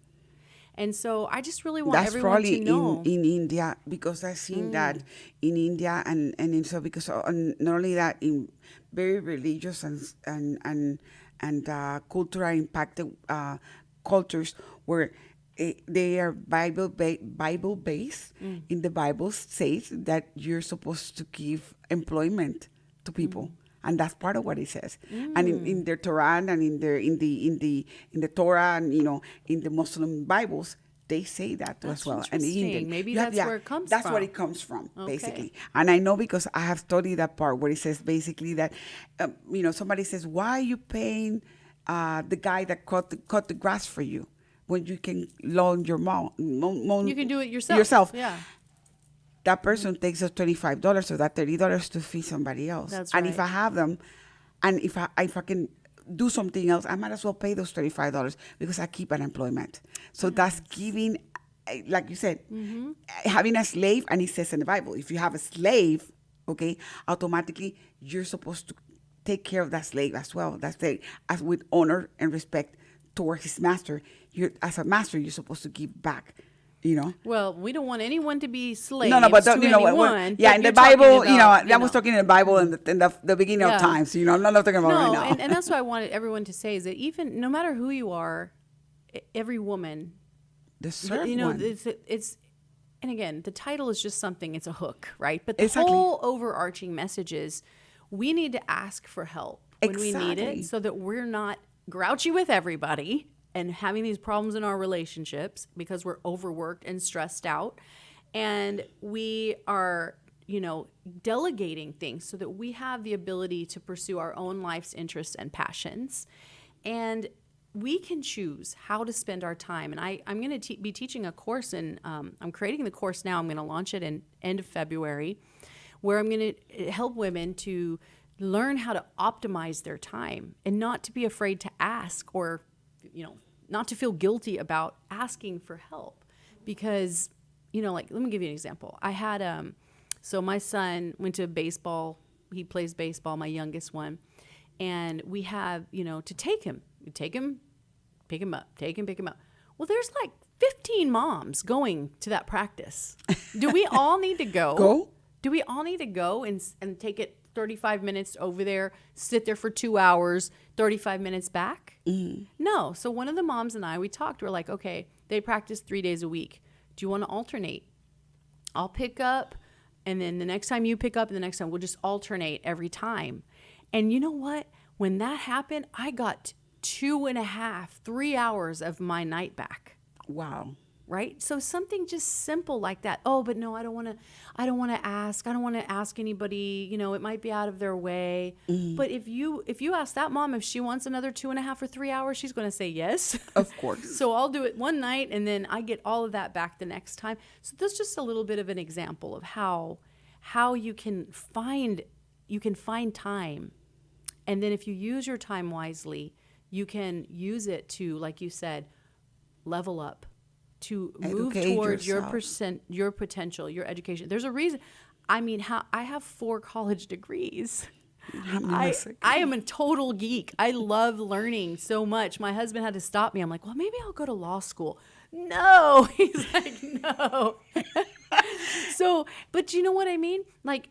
And so I just really want
That's
everyone
probably
to know.
in India, because I've seen that in India, and so because not only that, in very religious and cultural impacted cultures where they are Bible based. In the Bible says that you're supposed to give employment to people. And that's part of what it says. And in their Torah and in the Torah and in the Muslim Bibles, they say that too as well. And the
interesting.
Indian.
Maybe that's where it comes
That's
from.
where it comes from,
Okay.
basically. And I know because I have studied that part where it says basically that, somebody says, why are you paying the guy that cut the grass for you when you can lawn your mow?
You can do it yourself. Yeah.
That person takes us $25 or that $30 to feed somebody else.
That's
And
right.
if I have them, and if I can do something else, I might as well pay those $35 because I keep an employment. So that's giving, like you said, having a slave, and it says in the Bible, if you have a slave, okay, automatically you're supposed to take care of that slave as well. That's as with honor and respect toward his master. As a master, you're supposed to give back.
Well, we don't want anyone to be slaves
No, but
to anyone.
in
but
the
you're
Bible,
talking about,
I was talking in the Bible in the beginning of times. I'm not talking about right now.
and that's what I wanted everyone to say is that even no matter who you are, every woman,
deserve one.
it's and again, the title is just something. It's a hook, right? But the
Exactly.
whole overarching message is we need to ask for help when we need
Exactly.
it, so that we're not grouchy with everybody and having these problems in our relationships because we're overworked and stressed out. And we are, delegating things so that we have the ability to pursue our own life's interests and passions. And we can choose how to spend our time. And I'm going to be teaching a course, and I'm creating the course now. I'm going to launch it in end of February, where I'm going to help women to learn how to optimize their time and not to be afraid to ask or not to feel guilty about asking for help. Because, let me give you an example. I had, so my son went to baseball. He plays baseball, my youngest one. And we have, to take him, pick him up. Well, there's like 15 moms going to that practice. Do we all need to go?
Go?
Do we all need to go and take it 35 minutes over there, sit there for 2 hours, 35 minutes back? No. So one of the moms and I, we talked. We're like, okay, they practice 3 days a week. Do you want to alternate? I'll pick up And then the next time you pick up and the next time we'll just alternate every time. And you know what? When that happened, I got 2.5, 3 hours of my night back.
Wow.
Right? So something just simple like that. Oh, but no, I don't want to ask anybody, you know, it might be out of their way. But if you ask that mom if she wants another 2.5 or 3 hours, she's going to say yes.
Of course.
So I'll do it one night and then I get all of that back the next time. So that's just a little bit of an example of how you can find time. And then if you use your time wisely, you can use it to, like you said, level up, to move
Educate
towards
yourself.
your potential, your education. There's a reason. I mean, I have 4 college degrees. I am a total geek. I love learning so much. My husband had to stop me. I'm like, well, maybe I'll go to law school. No, he's like, no. So, but you know what I mean? Like,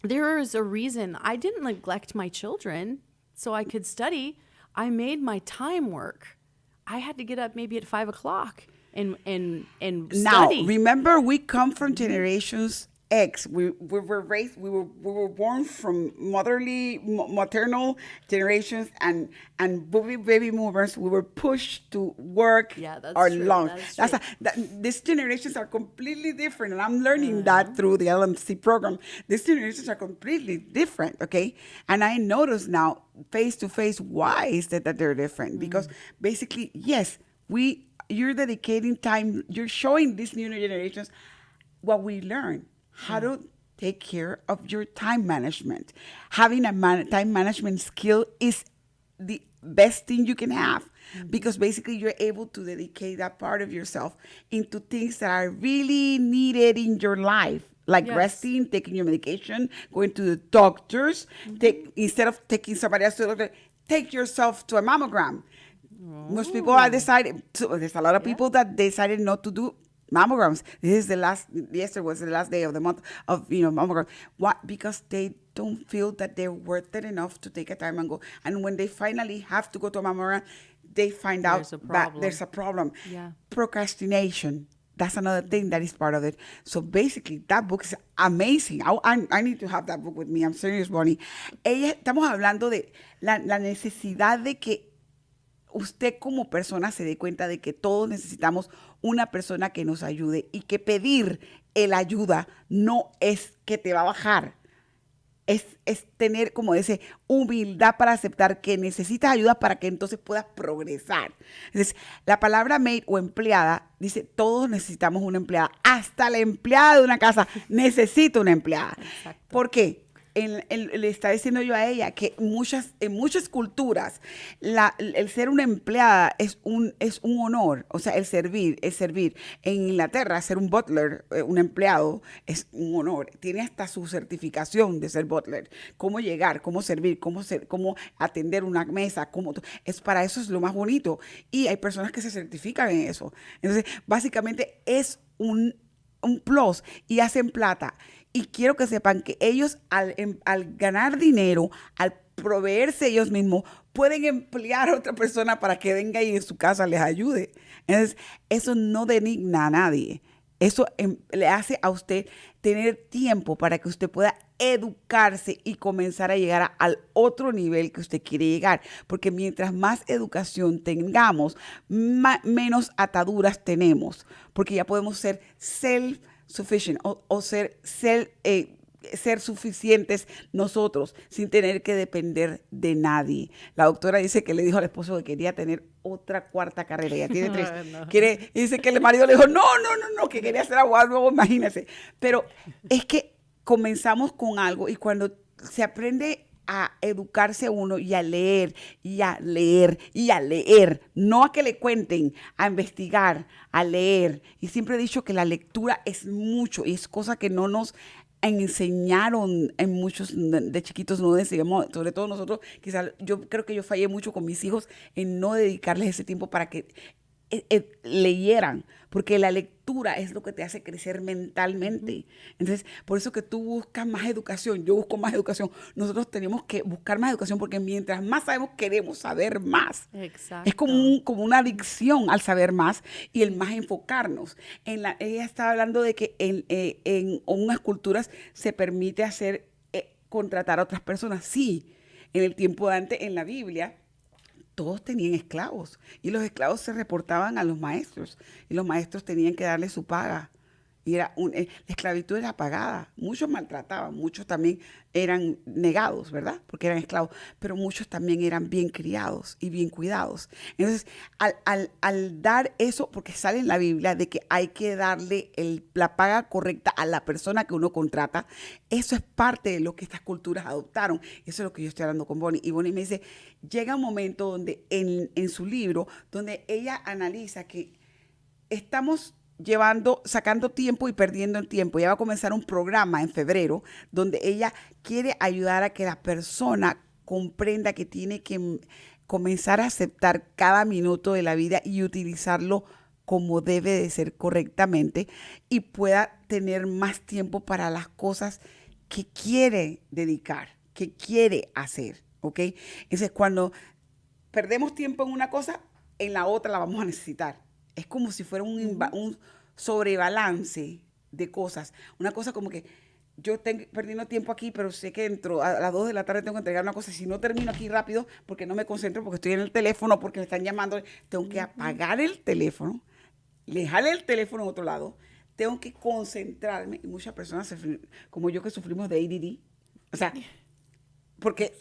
there is a reason I didn't neglect my children so I could study. I made my time work. I had to get up maybe at 5 o'clock and
Now,
study.
remember, we come from generations X. We were raised. We were born from maternal generations, and baby movers. We were pushed to work
Yeah, that's
our
true.
lunch.
That's true.
These generations are completely different, and I'm learning that through the LMC program. These generations are completely different. Okay, and I notice now, face to face, why is that they're different? Because basically, yes, you're dedicating time. You're showing these new generations what we learn. How to take care of your time management. Having a time management skill is the best thing you can have, because basically you're able to dedicate that part of yourself into things that are really needed in your life, like
Yes.
resting, taking your medication, going to the doctors. Instead of taking somebody else to the doctor, take yourself to a mammogram. Most people are decided. So there's a lot of people that decided not to do mammograms. Yesterday was the last day of the month of mammogram. What? Because they don't feel that they're worth it enough to take a time and go. And when they finally have to go to a mammogram, they find out that there's a problem.
Yeah.
Procrastination. That's another thing that is part of it. So basically, that book is amazing. I need to have that book with me. I'm serious, Bonnie. Estamos hablando de la necesidad de que usted como persona se dé cuenta de que todos necesitamos una persona que nos ayude, y que pedir el ayuda no es que te va a bajar. Es tener, como dice, humildad para aceptar que necesitas ayuda para que entonces puedas progresar. Entonces, la palabra maid o empleada dice, todos necesitamos una empleada. Hasta la empleada de una casa necesita una empleada.
Exacto.
¿Por qué? Le está diciendo yo a ella que en muchas culturas el ser una empleada es un honor, o sea, el servir. En Inglaterra, ser un butler, un empleado, es un honor. Tiene hasta su certificación de ser butler. Cómo llegar, cómo servir, cómo atender una mesa, para eso es lo más bonito. Y hay personas que se certifican en eso. Entonces, básicamente es un plus, y hacen plata. Y quiero que sepan que ellos al ganar dinero, al proveerse ellos mismos, pueden emplear a otra persona para que venga y en su casa les ayude. Entonces, eso no denigna a nadie. Eso le hace a usted tener tiempo para que usted pueda educarse y comenzar a llegar al otro nivel que usted quiere llegar. Porque mientras más educación tengamos, menos ataduras tenemos. Porque ya podemos ser self-sufficient o ser suficientes nosotros sin tener que depender de nadie. La doctora dice que le dijo al esposo que quería tener otra cuarta carrera. Ya tiene 3.
No.
Y dice que el marido le dijo, no, que quería ser abogado nuevo, imagínese. Pero es que comenzamos con algo, y cuando se aprende a educarse uno y a leer, no a que le cuenten, a investigar, a leer. Y siempre he dicho que la lectura es mucho, y es cosa que no nos enseñaron en muchos de chiquitos, no decíamos, sobre todo nosotros. Quizás yo creo que yo fallé mucho con mis hijos en no dedicarles ese tiempo para que leyeran, porque la lectura cultura es lo que te hace crecer mentalmente. Entonces, por eso que tú buscas más educación, yo busco más educación. Nosotros tenemos que buscar más educación porque mientras más sabemos, queremos saber más.
Exacto.
Es como una adicción al saber más y el más enfocarnos. Ella estaba hablando de que en unas culturas se permite contratar a otras personas. Sí, en el tiempo de antes, en la Biblia, todos tenían esclavos y los esclavos se reportaban a los maestros y los maestros tenían que darle su paga. Y la esclavitud era pagada. Muchos maltrataban, muchos también eran negados, ¿verdad? Porque eran esclavos, pero muchos también eran bien criados y bien cuidados. Entonces, al dar eso, porque sale en la Biblia de que hay que darle la paga correcta a la persona que uno contrata, eso es parte de lo que estas culturas adoptaron. Eso es lo que yo estoy hablando con Bonnie. Y Bonnie me dice, llega un momento donde en su libro, donde ella analiza que estamos sacando tiempo y perdiendo el tiempo. Ella va a comenzar un programa en febrero donde ella quiere ayudar a que la persona comprenda que tiene que comenzar a aceptar cada minuto de la vida y utilizarlo como debe de ser correctamente y pueda tener más tiempo para las cosas que quiere dedicar, que quiere hacer, ¿ok? Entonces, cuando perdemos tiempo en una cosa, en la otra la vamos a necesitar. Es como si fuera un sobrebalance de cosas. Una cosa como que yo estoy perdiendo tiempo aquí, pero sé que a las 2 de la tarde tengo que entregar una cosa. Si no termino aquí rápido, porque no me concentro, porque estoy en el teléfono, porque me están llamando, tengo que apagar el teléfono, dejar el teléfono en otro lado, tengo que concentrarme. Y muchas personas, como yo, que sufrimos de ADD, o sea, porque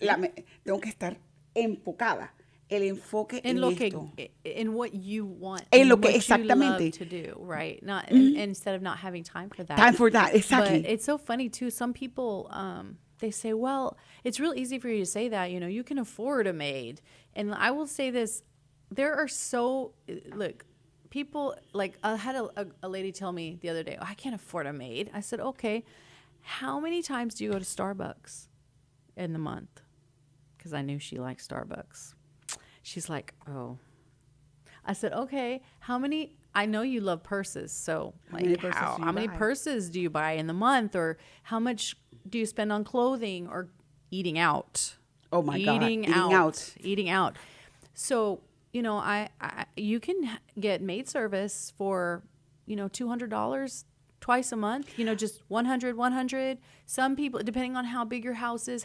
tengo que estar enfocada. El enfoque en esto.
In what you want.
En lo que
what
exactamente.
you love to do, right? Instead of not having time for that.
Time for that, exactly.
But it's so funny too. Some people, they say, well, it's real easy for you to say that, you can afford a maid. And I will say this, look, people, like I had a lady tell me the other day, I can't afford a maid. I said, okay, how many times do you go to Starbucks in the month? Because I knew she liked Starbucks. She's like, oh. I said, okay, I know you love purses, so how many purses do you buy in the month? Or how much do you spend on clothing or eating out?
Oh my God,
Eating out. So, you can get maid service for, $200 twice a month, just 100. Some people, depending on how big your house is,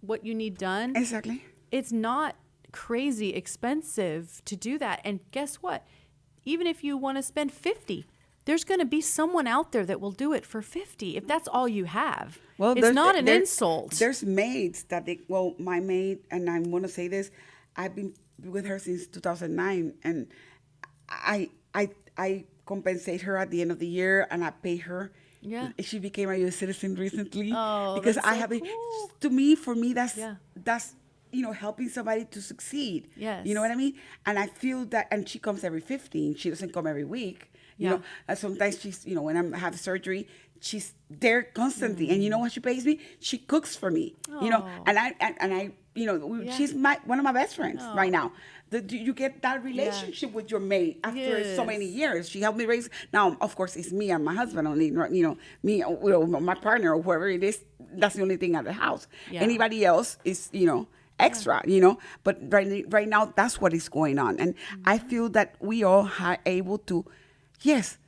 what you need done.
Exactly.
It's not crazy expensive to do that. And guess what? Even if you want to spend $50, there's going to be someone out there that will do it for $50 if that's all you have. Well, it's not an insult.
There's maids that my maid, and I'm going to say this, I've been with her since 2009, and I compensate her at the end of the year, and I pay her.
Yeah.
She became a U.S. citizen recently.
Oh,
because
that's
I
so
have
cool.
For me, that's helping somebody to succeed.
Yes.
You know what I mean? And I feel that, and she comes every 15. She doesn't come every week. You know, and sometimes she's, when I have surgery, she's there constantly. And you know what she pays me? She cooks for me. And I she's one of my best friends right now. You get that relationship with your mate after so many years. She helped me raise. Now, of course, it's me and my husband only. Me, my partner or whoever it is. That's the only thing at the house. Yeah. Anybody else is, extra, But right now, that's what is going on. And I feel that we all are able to,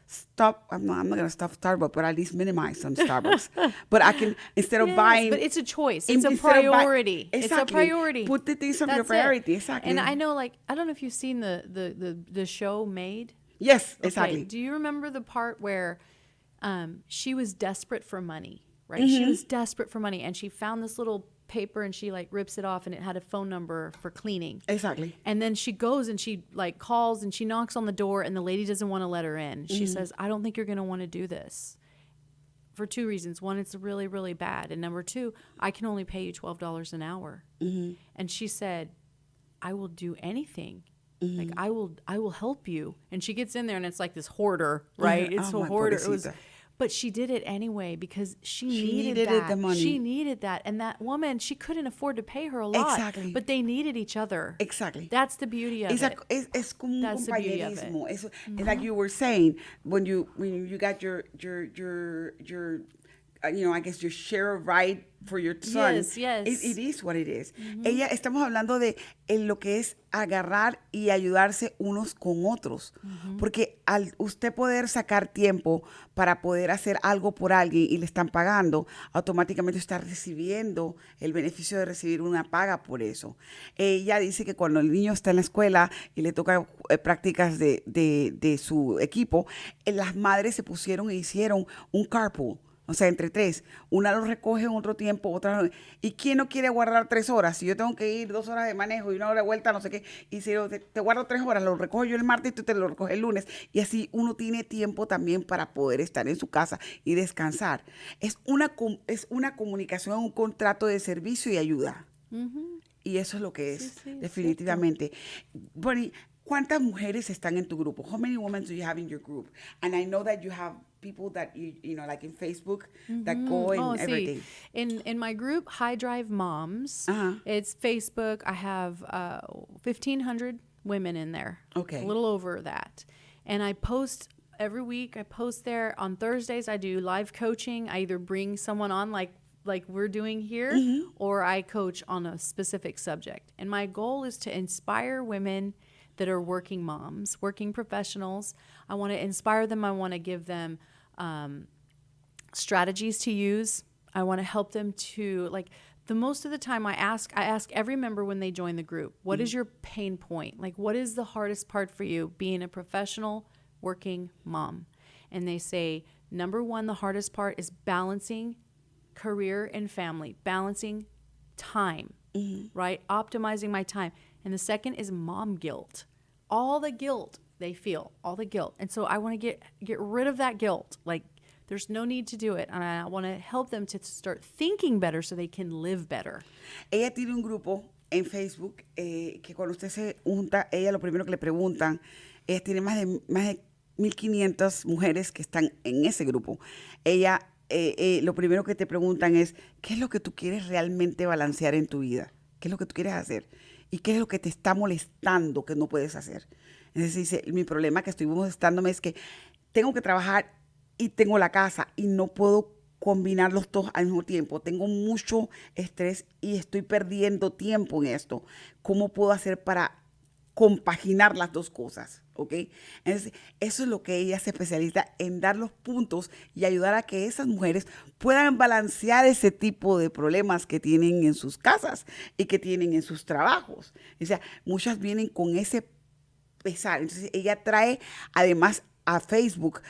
stop. I'm not going to stop Starbucks, but at least minimize some Starbucks. But I can, instead of buying.
But it's a choice. It's a priority.
Exactly.
It's a priority.
Put the things on your priority. Exactly.
And I know, I don't know if you've seen the show Made.
Yes, exactly.
Do you remember the part where she was desperate for money, right? Mm-hmm. She was desperate for money, and she found this little paper and she rips it off, and it had a phone number for cleaning.
Exactly.
And then she goes and she calls and she knocks on the door, and the lady doesn't want to let her in. She says, I don't think you're going to want to do this for 2 reasons. One, it's really, really bad. And number 2, I can only pay you $12 an hour. Mm-hmm. And she said, I will do anything. Mm-hmm. I will help you. And she gets in there, and it's like this hoarder, right? It's a hoarder. But she did it anyway because she
needed
that.
the money.
She needed that. And that woman, she couldn't afford to pay her a lot.
Exactly.
But they needed each other.
Exactly.
That's the beauty of it.
Es como un
That's the beauty of
compañerismo.
it.
It's like you were saying, when you got your I guess your share of right for your son.
Yes.
It is what it is. Estamos hablando de lo que es agarrar y ayudarse unos con otros. Porque al usted poder sacar tiempo para poder hacer algo por alguien y le están pagando, automáticamente está recibiendo el beneficio de recibir una paga por eso. Ella dice que cuando el niño está en la escuela y le toca prácticas de su equipo, las madres se pusieron e hicieron un carpool. O sea, entre 3. Una lo recoge en otro tiempo, otra no. ¿Y quién no quiere guardar 3 horas? Si yo tengo que ir 2 horas de manejo y 1 hora de vuelta, no sé qué. Y si yo te guardo 3 horas, lo recojo yo el martes y tú te lo recoges el lunes. Y así uno tiene tiempo también para poder estar en su casa y descansar. Es una comunicación, un contrato de servicio y ayuda. Y eso es lo que es, definitivamente. Bonnie, ¿cuántas mujeres están en tu grupo? How many women do you have in your group? And I know that you have people that you know, like in Facebook, that go and everything.
In my group, High Drive Moms, it's Facebook. I have 1,500 women in there.
Okay.
A little over that. And I post every week. I post there. On Thursdays, I do live coaching. I either bring someone on like we're doing here, or I coach on a specific subject. And my goal is to inspire women that are working moms, working professionals. I want to inspire them. I want to give them strategies to use. I want to help them to, like, the most of the time I ask every member when they join the group, what is your pain point? Like, what is the hardest part for you being a professional working mom? And they say, number 1, the hardest part is balancing career and family, balancing time, right? Optimizing my time. And the second is mom guilt. All the guilt they feel, all the guilt. And so I want to get rid of that guilt. Like, there's no need to do it. And I want to help them to start thinking better so they can live better.
Ella tiene un grupo en Facebook que cuando usted se junta, ella lo primero que le preguntan, ella tiene más de 1,500 mujeres que están en ese grupo. Ella, lo primero que te preguntan es, ¿qué es lo que tú quieres realmente balancear en tu vida? ¿Qué es lo que tú quieres hacer? ¿Y qué es lo que te está molestando que no puedes hacer? Entonces dice, mi problema que estoy molestándome es que tengo que trabajar y tengo la casa y no puedo combinar los dos al mismo tiempo. Tengo mucho estrés y estoy perdiendo tiempo en esto. ¿Cómo puedo hacer para compaginar las dos cosas? ¿Ok? Entonces, eso es lo que ella se especializa en dar los puntos y ayudar a que esas mujeres puedan balancear ese tipo de problemas que tienen en sus casas y que tienen en sus trabajos. O sea, muchas vienen con ese pesar. Entonces, ella trae además a Facebook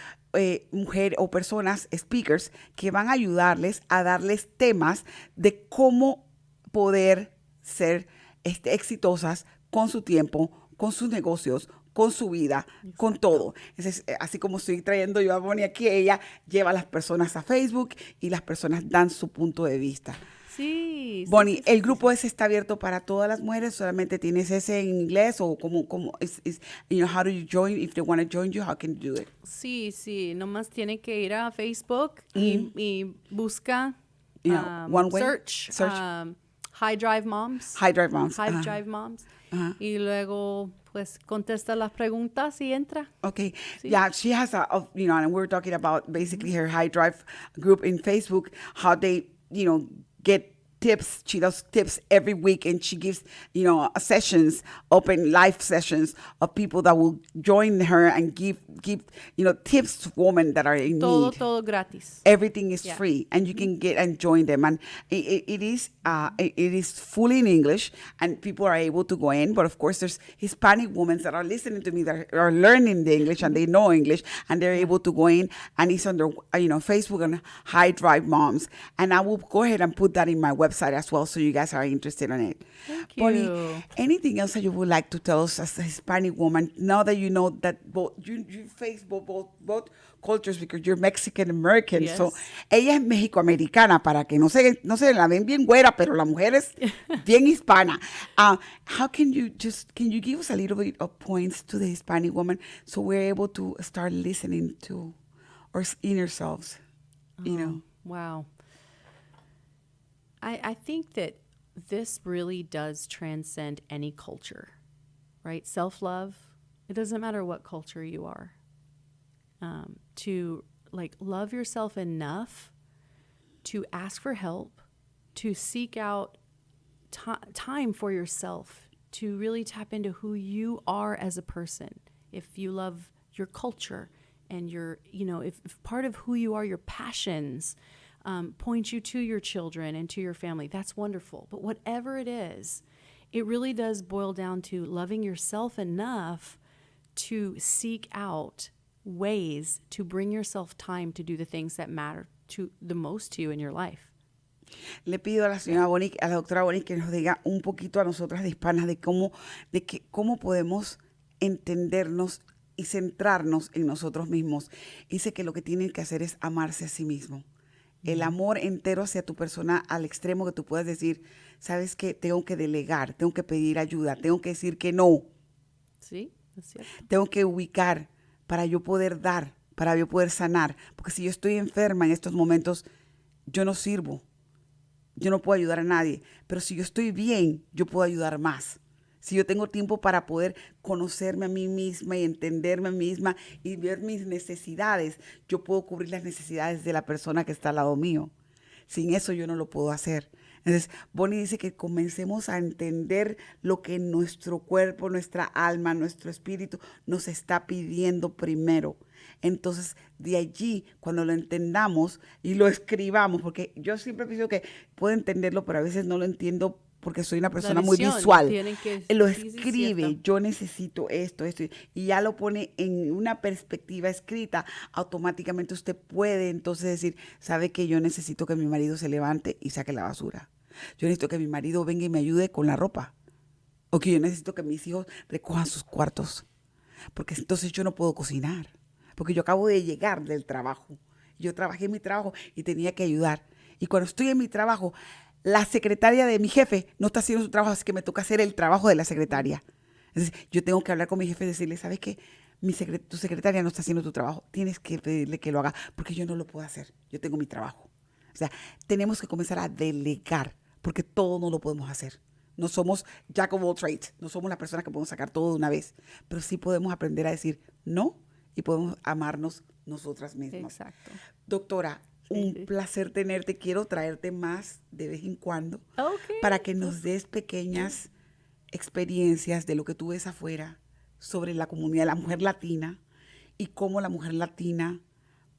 mujeres o personas, speakers, que van a ayudarles a darles temas de cómo poder ser exitosas con su tiempo, con sus negocios, con su vida, con todo. Entonces, así como estoy trayendo yo a Bonnie aquí, ella lleva a las personas a Facebook y las personas dan su punto de vista.
Sí.
Bonnie, ¿el grupo ese está abierto para todas las mujeres? ¿Solamente tienes ese en inglés? ¿O cómo how do you join? If they want to join you, how can you do it?
Sí. Nomás tiene que ir a Facebook y busca,
one way?
search. High Drive Moms.
High Drive Moms.
High Drive Moms. Y luego, pues, contesta las preguntas y entra.
Okay.
Sí.
Yeah, she has and we're talking about basically her High Drive group in Facebook, how they, get tips. She does tips every week, and she gives, sessions, open live sessions of people that will join her and give tips to women that are in need.
Todo gratis.
Everything is free, and you can get and join them. And it is fully in English, and people are able to go in. But of course, there's Hispanic women that are listening to me that are learning the English and they know English, and they're able to go in. And it's under Facebook and High Drive Moms. And I will go ahead and put that in my website as well, so you guys are interested in it.
Thank you.
Bonnie, anything else that you would like to tell us as a Hispanic woman, now that you know that you face both cultures because you're Mexican American?
Yes.
So ella es mexicoamericana, para que no se la ven bien güera, pero la mujer es bien hispana. How can you give us a little bit of points to the Hispanic woman so we're able to start listening to our inner selves, you know.
Wow. I think that this really does transcend any culture, right? Self-love, it doesn't matter what culture you are. To like love yourself enough to ask for help, to seek out time for yourself, to really tap into who you are as a person. If you love your culture and if part of who you are, your passions, point you to your children and to your family, that's wonderful. But whatever it is, it really does boil down to loving yourself enough to seek out ways to bring yourself time to do the things that matter to the most to you in your life.
Le pido a la señora Bonnie, a la doctora Bonnie, que nos diga un poquito a nosotras de hispanas de cómo podemos entendernos y centrarnos en nosotros mismos. Dice que lo que tienen que hacer es amarse a sí mismo. El amor entero hacia tu persona al extremo que tú puedas decir, ¿sabes qué? Tengo que delegar, tengo que pedir ayuda, tengo que decir que no.
Sí, es cierto.
Tengo que ubicar para yo poder dar, para yo poder sanar. Porque si yo estoy enferma en estos momentos, yo no sirvo. Yo no puedo ayudar a nadie. Pero si yo estoy bien, yo puedo ayudar más. Si yo tengo tiempo para poder conocerme a mí misma y entenderme a mí misma y ver mis necesidades, yo puedo cubrir las necesidades de la persona que está al lado mío. Sin eso yo no lo puedo hacer. Entonces, Bonnie dice que comencemos a entender lo que nuestro cuerpo, nuestra alma, nuestro espíritu nos está pidiendo primero. Entonces, de allí, cuando lo entendamos y lo escribamos, porque yo siempre pienso que puedo entenderlo, pero a veces no lo entiendo porque soy una persona muy visual. Lo escribe, yo necesito esto, y ya lo pone en una perspectiva escrita, automáticamente usted puede entonces decir, sabe que yo necesito que mi marido se levante y saque la basura. Yo necesito que mi marido venga y me ayude con la ropa. O que yo necesito que mis hijos recojan sus cuartos. Porque entonces yo no puedo cocinar. Porque yo acabo de llegar del trabajo. Yo trabajé en mi trabajo y tenía que ayudar. Y cuando estoy en mi trabajo, la secretaria de mi jefe no está haciendo su trabajo, así que me toca hacer el trabajo de la secretaria. Entonces, yo tengo que hablar con mi jefe y decirle, ¿sabes qué? Tu secretaria no está haciendo tu trabajo. Tienes que pedirle que lo haga porque yo no lo puedo hacer. Yo tengo mi trabajo. O sea, tenemos que comenzar a delegar porque todo no lo podemos hacer. No somos jack of all trades. No somos la persona que podemos sacar todo de una vez. Pero sí podemos aprender a decir no y podemos amarnos nosotras mismas.
Exacto.
Doctora, un placer tenerte. Quiero traerte más de vez en cuando para que nos des pequeñas experiencias de lo que tú ves afuera sobre la comunidad de la mujer latina y cómo la mujer latina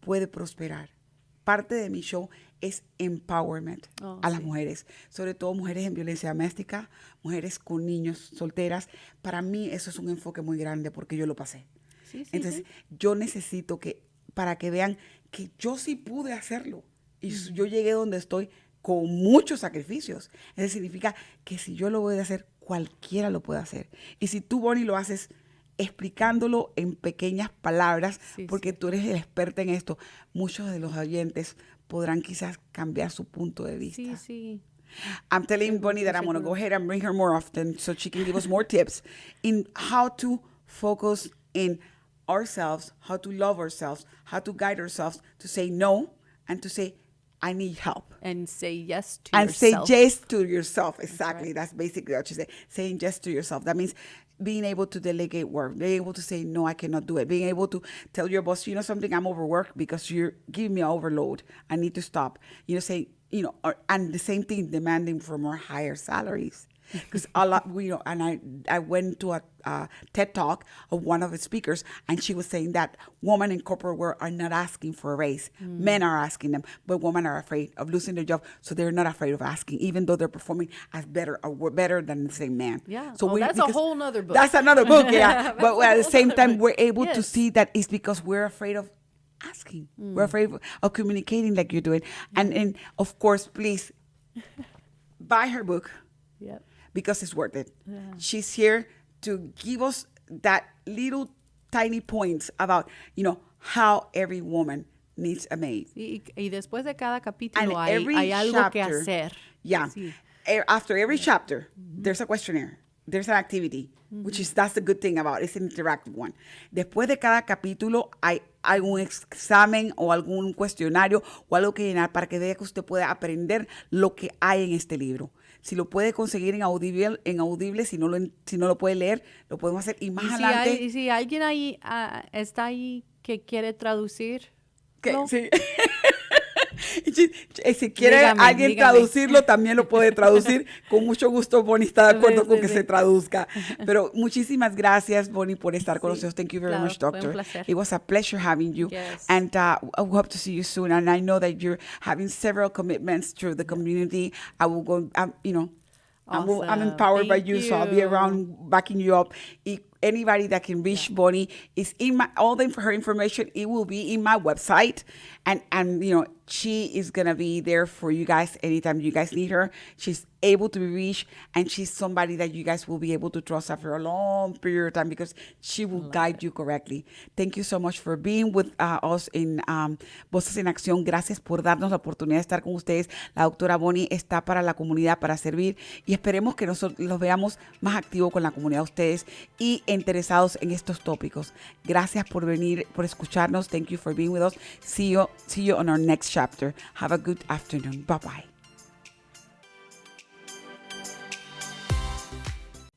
puede prosperar. Parte de mi show es empowerment a las mujeres, sobre todo mujeres en violencia doméstica, mujeres con niños solteras. Para mí eso es un enfoque muy grande porque yo lo pasé. Entonces, yo necesito que, para que vean que yo sí pude hacerlo. Y yo llegué donde estoy con muchos sacrificios. Eso significa que si yo lo voy a hacer, cualquiera lo puede hacer. Y si tú, Bonnie, lo haces explicándolo en pequeñas palabras, porque tú eres la experta en esto, muchos de los oyentes podrán quizás cambiar su punto de vista.
Sí, sí.
I'm telling Bonnie that I'm going to go ahead and bring her more often so she can give us more tips in how to focus in ourselves, how to love ourselves, how to guide ourselves, to say no and to say, I need help.
And say yes to
and
yourself.
Say yes to yourself. Exactly.
Right.
That's basically what you say. Saying yes to yourself. That means being able to delegate work, being able to say, no, I cannot do it. Being able to tell your boss, you know something, I'm overworked because you're giving me overload. I need to stop. You know, say, you know, and the same thing, demanding for more higher salaries. Because a lot, you know, and I went to a TED Talk of one of the speakers, and she was saying that women in corporate world are not asking for a raise. Men are asking them, but women are afraid of losing their job, so they're not afraid of asking, even though they're performing as better or better than the same man.
Yeah,
so
that's a whole nother book.
That's another book, yeah. But at the same time, we're able to see that it's because we're afraid of asking. We're afraid of communicating like you're doing. And of course, please buy her book.
Yep.
Because it's worth it.
Yeah.
She's here to give us that little tiny points about, you know, how every woman needs a maid.
Y después de cada capítulo
And
hay algo que hacer.
Yeah.
Sí.
After every chapter, there's a questionnaire there's an activity, that's the good thing about it. It's an interactive one. Después de cada capítulo hay algún examen o algún cuestionario o algo que llenar para que vea que usted pueda aprender lo que hay en este libro. Si lo puede conseguir en Audible, si no lo puede leer, lo podemos hacer. Y más adelante...
Y si alguien ahí está ahí que quiere traducir...
Sí. Si quiere alguien traducirlo, también lo puede traducir. Con mucho gusto, Bonnie está de acuerdo con que se traduzca. Pero muchísimas gracias, Bonnie, por estar con nosotros. Thank you very much, Doctor. It was a pleasure having you.
Yes.
And I hope to see you soon. And I know that you're having several commitments through the community. I will go, I'm empowered by you, so I'll be around backing you up. Anybody that can reach Bonnie is her information. It will be in my website, and she is gonna be there for you guys anytime you guys need her. She's able to be reached, and she's somebody that you guys will be able to trust after a long period of time because she will guide you correctly. Thank you so much for being with us in Voces en Acción. Gracias por darnos la oportunidad de estar con ustedes. La doctora Bonnie está para la comunidad, para servir, y esperemos que nosotros los veamos más activos con la comunidad de ustedes y interesados en estos tópicos. Gracias por venir, por escucharnos. Thank you for being with us. See you on our next chapter. Have a good afternoon. Bye-bye.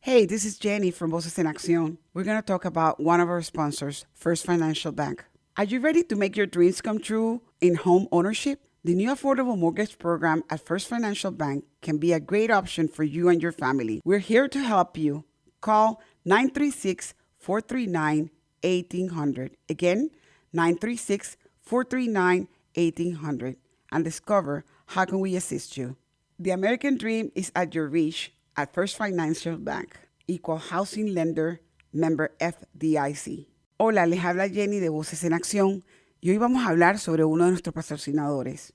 Hey, this is Jenny from Voces en Acción. We're going to talk about one of our sponsors, First Financial Bank. Are you ready to make your dreams come true in home ownership? The new affordable mortgage program at First Financial Bank can be a great option for you and your family. We're here to help you. Call 936-439-1800. Again, 936-439-1800. And discover how can we assist you. The American dream is at your reach at First Financial Bank. Equal housing lender, member FDIC. Hola, les habla Jenny de Voces en Acción. Y hoy vamos a hablar sobre uno de nuestros patrocinadores,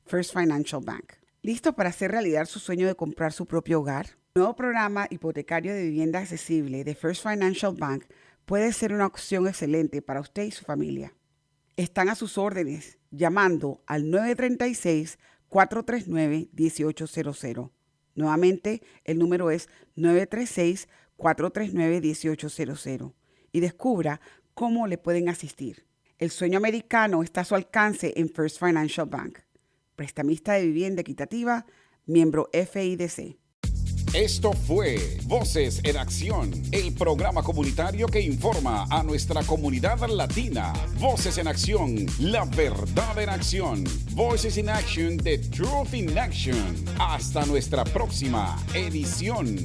First Financial Bank. ¿Listo para hacer realidad su sueño de comprar su propio hogar? El nuevo programa hipotecario de vivienda accesible de First Financial Bank puede ser una opción excelente para usted y su familia. Están a sus órdenes llamando al 936-439-1800. Nuevamente, el número es 936-439-1800. Y descubra cómo le pueden asistir. El sueño americano está a su alcance en First Financial Bank. Prestamista de vivienda equitativa, miembro FIDC.
Esto fue Voces en Acción, el programa comunitario que informa a nuestra comunidad latina. Voces en Acción, la verdad en acción. Voices in Action, the truth in action. Hasta nuestra próxima edición.